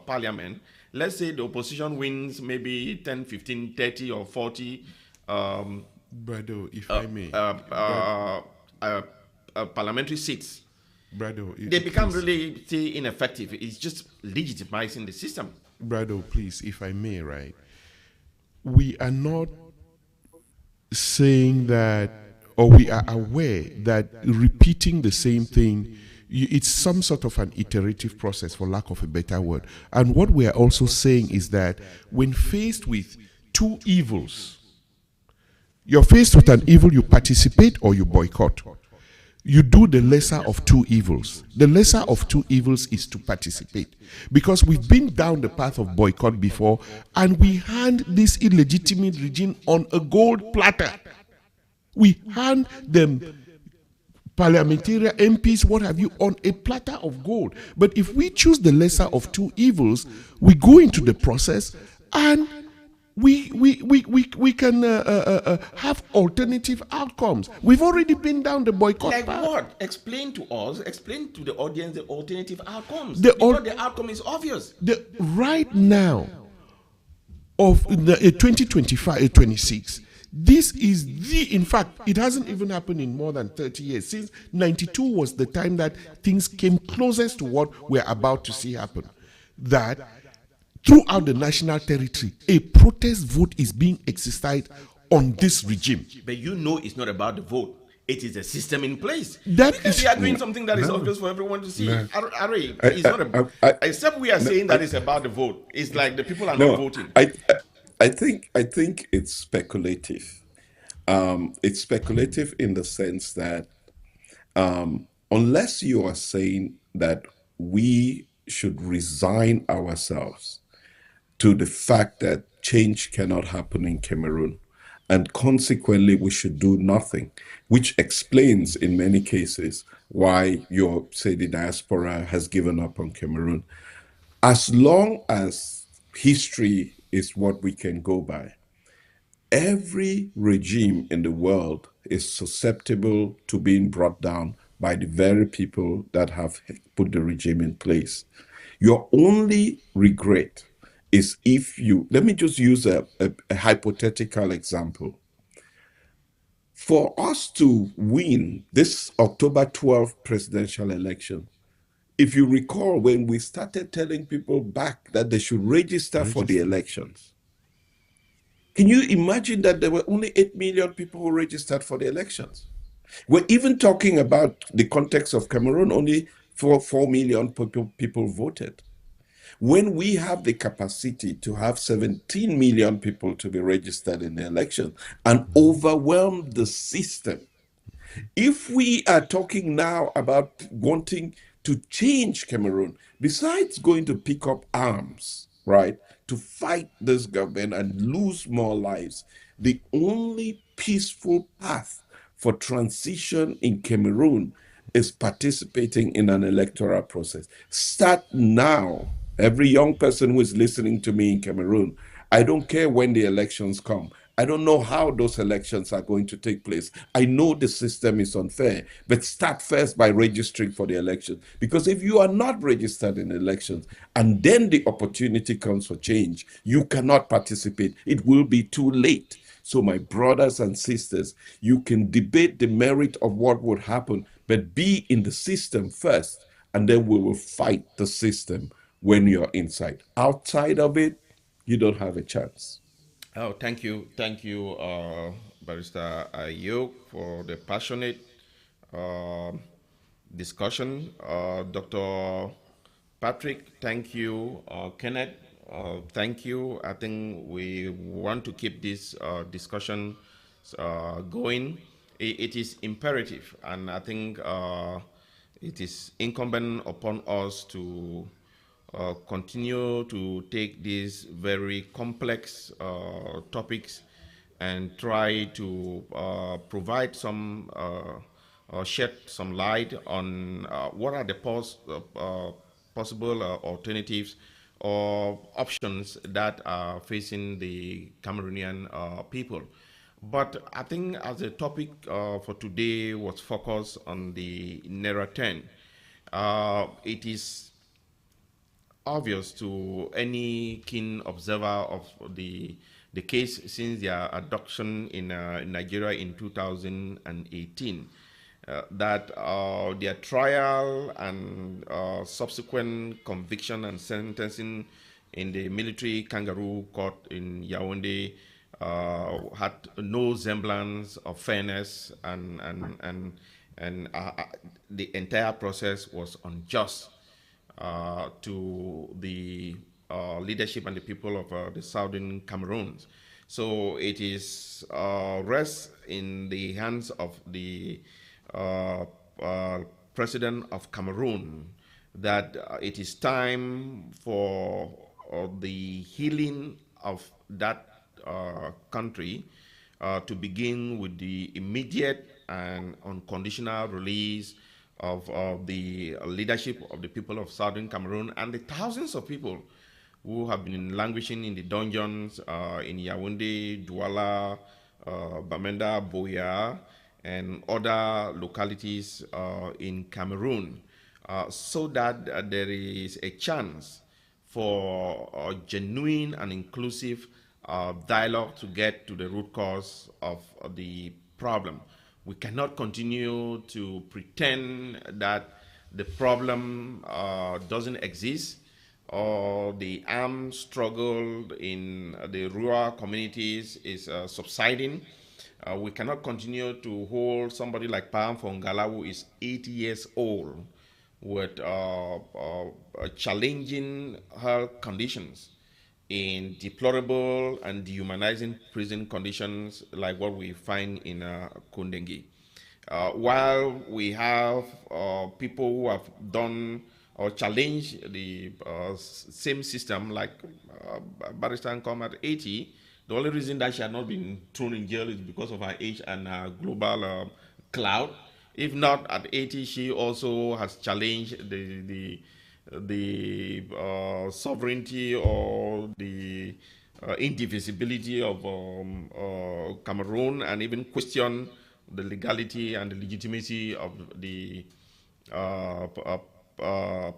parliament. Let's say the opposition wins maybe 10, 15, 30, or 40 Brado, if I may. Parliamentary seats. Brado, They become please. really ineffective. It's just legitimizing the system. Brado, please, if I may, right? We are not saying that, or we are aware that repeating the same thing, it's some sort of an iterative process, for lack of a better word. And what we are also saying is that when faced with two evils, you're faced with an evil, you participate or you boycott. You do the lesser of two evils. The lesser of two evils is to participate. Because we've been down the path of boycott before, and we hand this illegitimate regime on a gold platter. We hand them parliamentarian MPs, what have you, on a platter of gold. But if we choose the lesser of two evils, we go into the process and we can have alternative outcomes. We've already been down the boycott Like path. what? Explain to us, explain to the audience the alternative outcomes. Because the outcome is obvious. Right now, of the 2025, 26, this is in fact, it hasn't even happened in more than 30 years. Since 92 was the time that things came closest to what we're about to see happen. That throughout the national territory, a protest vote is being exercised on this regime. But you know it's not about the vote. It is a system in place. That because is- we are doing something that is No. obvious for everyone to see. No. It's not except we are saying that it's about the vote. It's like the people are not No, voting. I think it's speculative. It's speculative in the sense that unless you are saying that we should resign ourselves to the fact that change cannot happen in Cameroon, and consequently we should do nothing, which explains in many cases why the diaspora has given up on Cameroon. As long as history is what we can go by, every regime in the world is susceptible to being brought down by the very people that have put the regime in place. Your only regret is if let me just use a hypothetical example. For us to win this October 12th presidential election, if you recall, when we started telling people back that they should register for the elections, Can you imagine that there were only 8 million people who registered for the elections? We're even talking about the context of Cameroon, only 4 million people voted. When we have the capacity to have 17 million people to be registered in the election and overwhelm the system, if we are talking now about wanting to change Cameroon, besides going to pick up arms, right, to fight this government and lose more lives, the only peaceful path for transition in Cameroon is participating in an electoral process. Start now. Every young person who is listening to me in Cameroon, I don't care when the elections come. I don't know how those elections are going to take place. I know the system is unfair, but start first by registering for the election. Because if you are not registered in elections and then the opportunity comes for change, you cannot participate. It will be too late. So, my brothers and sisters, you can debate the merit of what would happen, but be in the system first, and then we will fight the system when you're inside. Outside of it, you don't have a chance. Oh, thank you, Barrister Ayok, for the passionate uh, discussion. Dr. Patrick, thank you. Kenneth, thank you. I think we want to keep this discussion going. It is imperative, and I think it is incumbent upon us to continue to take these very complex topics and try to provide some shed some light on what are the possible alternatives or options that are facing the Cameroonian people. But I think as a topic for today was focused on the Nera Ten. It is obvious to any keen observer of the case since their adoption in Nigeria in 2018 that their trial and subsequent conviction and sentencing in the military kangaroo court in Yaoundé had no semblance of fairness and the entire process was unjust to the leadership and the people of the southern Cameroon. So it is rests in the hands of the uh, president of Cameroon that it is time for the healing of that country to begin with the immediate and unconditional release of the leadership of the people of southern Cameroon and the thousands of people who have been languishing in the dungeons in Yaoundé, Douala, Bamenda, Biya, and other localities in Cameroon, so that there is a chance for a genuine and inclusive dialogue to get to the root cause of the problem. We cannot continue to pretend that the problem doesn't exist or the armed struggle in the rural communities is subsiding. We cannot continue to hold somebody like Pam Fongala, who is 80 years old, with challenging health conditions in deplorable and dehumanizing prison conditions like what we find in Kundengi. While we have people who have done or challenged the same system, like Barrister Nkom at 80, the only reason that she had not been thrown in jail is because of her age and her global clout. If not, at 80, she also has challenged the sovereignty or the indivisibility of Cameroon, and even question the legality and the legitimacy of the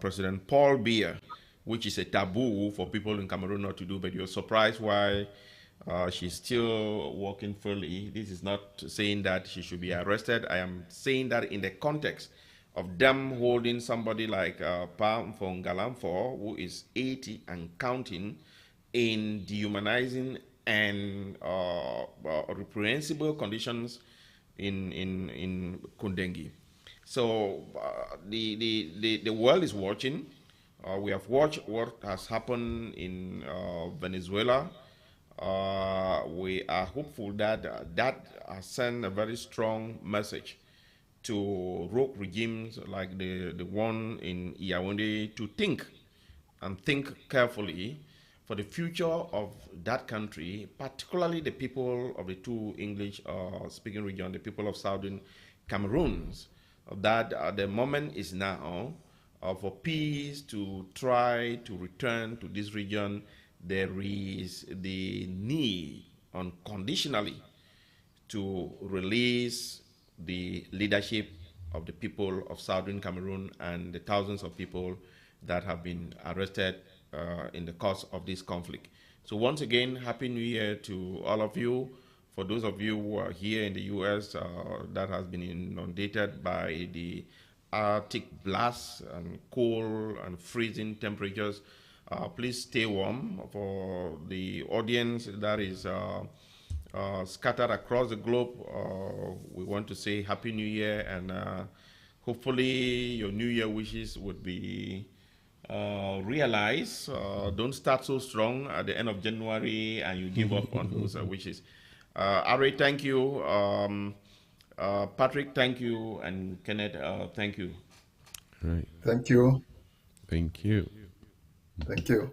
President Paul Biya, which is a taboo for people in Cameroon not to do. But you're surprised why she's still working freely. This is not saying that she should be arrested. I am saying that in the context of them holding somebody like Pam Fongalamfo, who is 80 and counting, in dehumanizing and reprehensible conditions in Kundengi. So the world is watching. We have watched what has happened in Venezuela. We are hopeful that that has sent a very strong message to rogue regimes like the one in Yaoundé to think and think carefully for the future of that country, particularly the people of the two English-speaking regions, the people of Southern Cameroon, that the moment is now for peace to try to return to this region. There is the need unconditionally to release the leadership of the people of Southern Cameroon and the thousands of people that have been arrested in the course of this conflict. So once again, Happy New Year to all of you. For those of you who are here in the U.S. That has been inundated by the Arctic blasts and cold and freezing temperatures, please stay warm. For the audience that is scattered across the globe, we want to say Happy New Year, and hopefully your New Year wishes would be realized. Don't start so strong at the end of January and you give up on those wishes. Ari, thank you. Patrick, thank you. And Kenneth, thank you. Right. Thank you. Thank you. Thank you.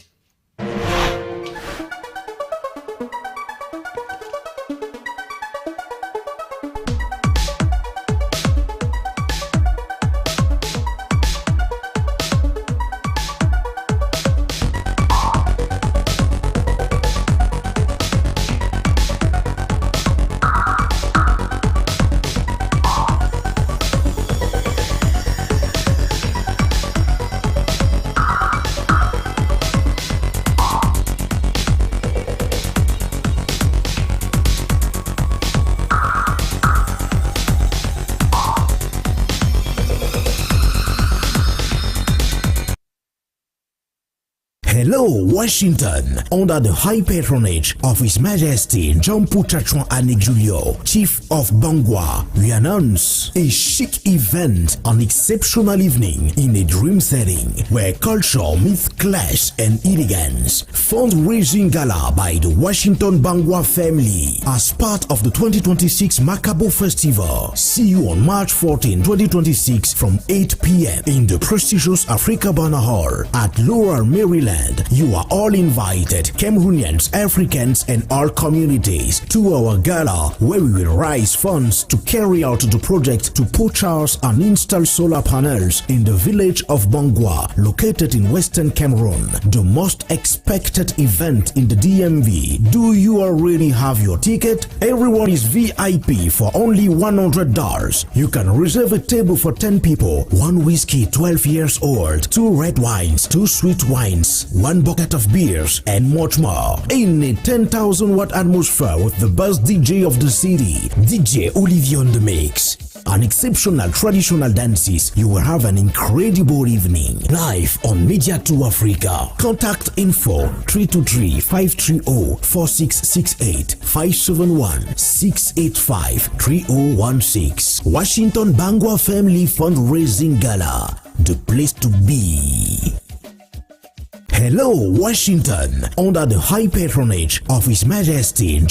Hello, Washington, under the high patronage of His Majesty John Putatron Julio, Chief of Bangwa, we announce a chic event, an exceptional evening in a dream setting where culture meets class and elegance. Fundraising gala by the Washington Bangwa family as part of the 2026 Macabo Festival. See you on March 14, 2026 from 8 p.m. in the prestigious Africa Banner Hall at Laurel, Maryland. You are all invited, Cameroonians, Africans, and all communities, to our gala where we will raise funds to carry out the project to purchase and install solar panels in the village of Bangwa, located in Western Cameroon. The most expected event in the DMV. Do you already have your ticket? Everyone is VIP for only $100. You can reserve a table for 10 people, 1 whiskey 12 years old, 2 red wines, 2 sweet wines, 1 bucket of beers, and much more. In a 10,000 watt atmosphere with the best DJ of the city, DJ Olivier on the mix. An exceptional traditional dances. You will have an incredible evening live on Media 2 Africa. Contact info 323-530-4668 571-685-3016. Washington Bangwa Family Fundraising Gala, the place to be. Hello, Washington, under the high patronage of His Majesty John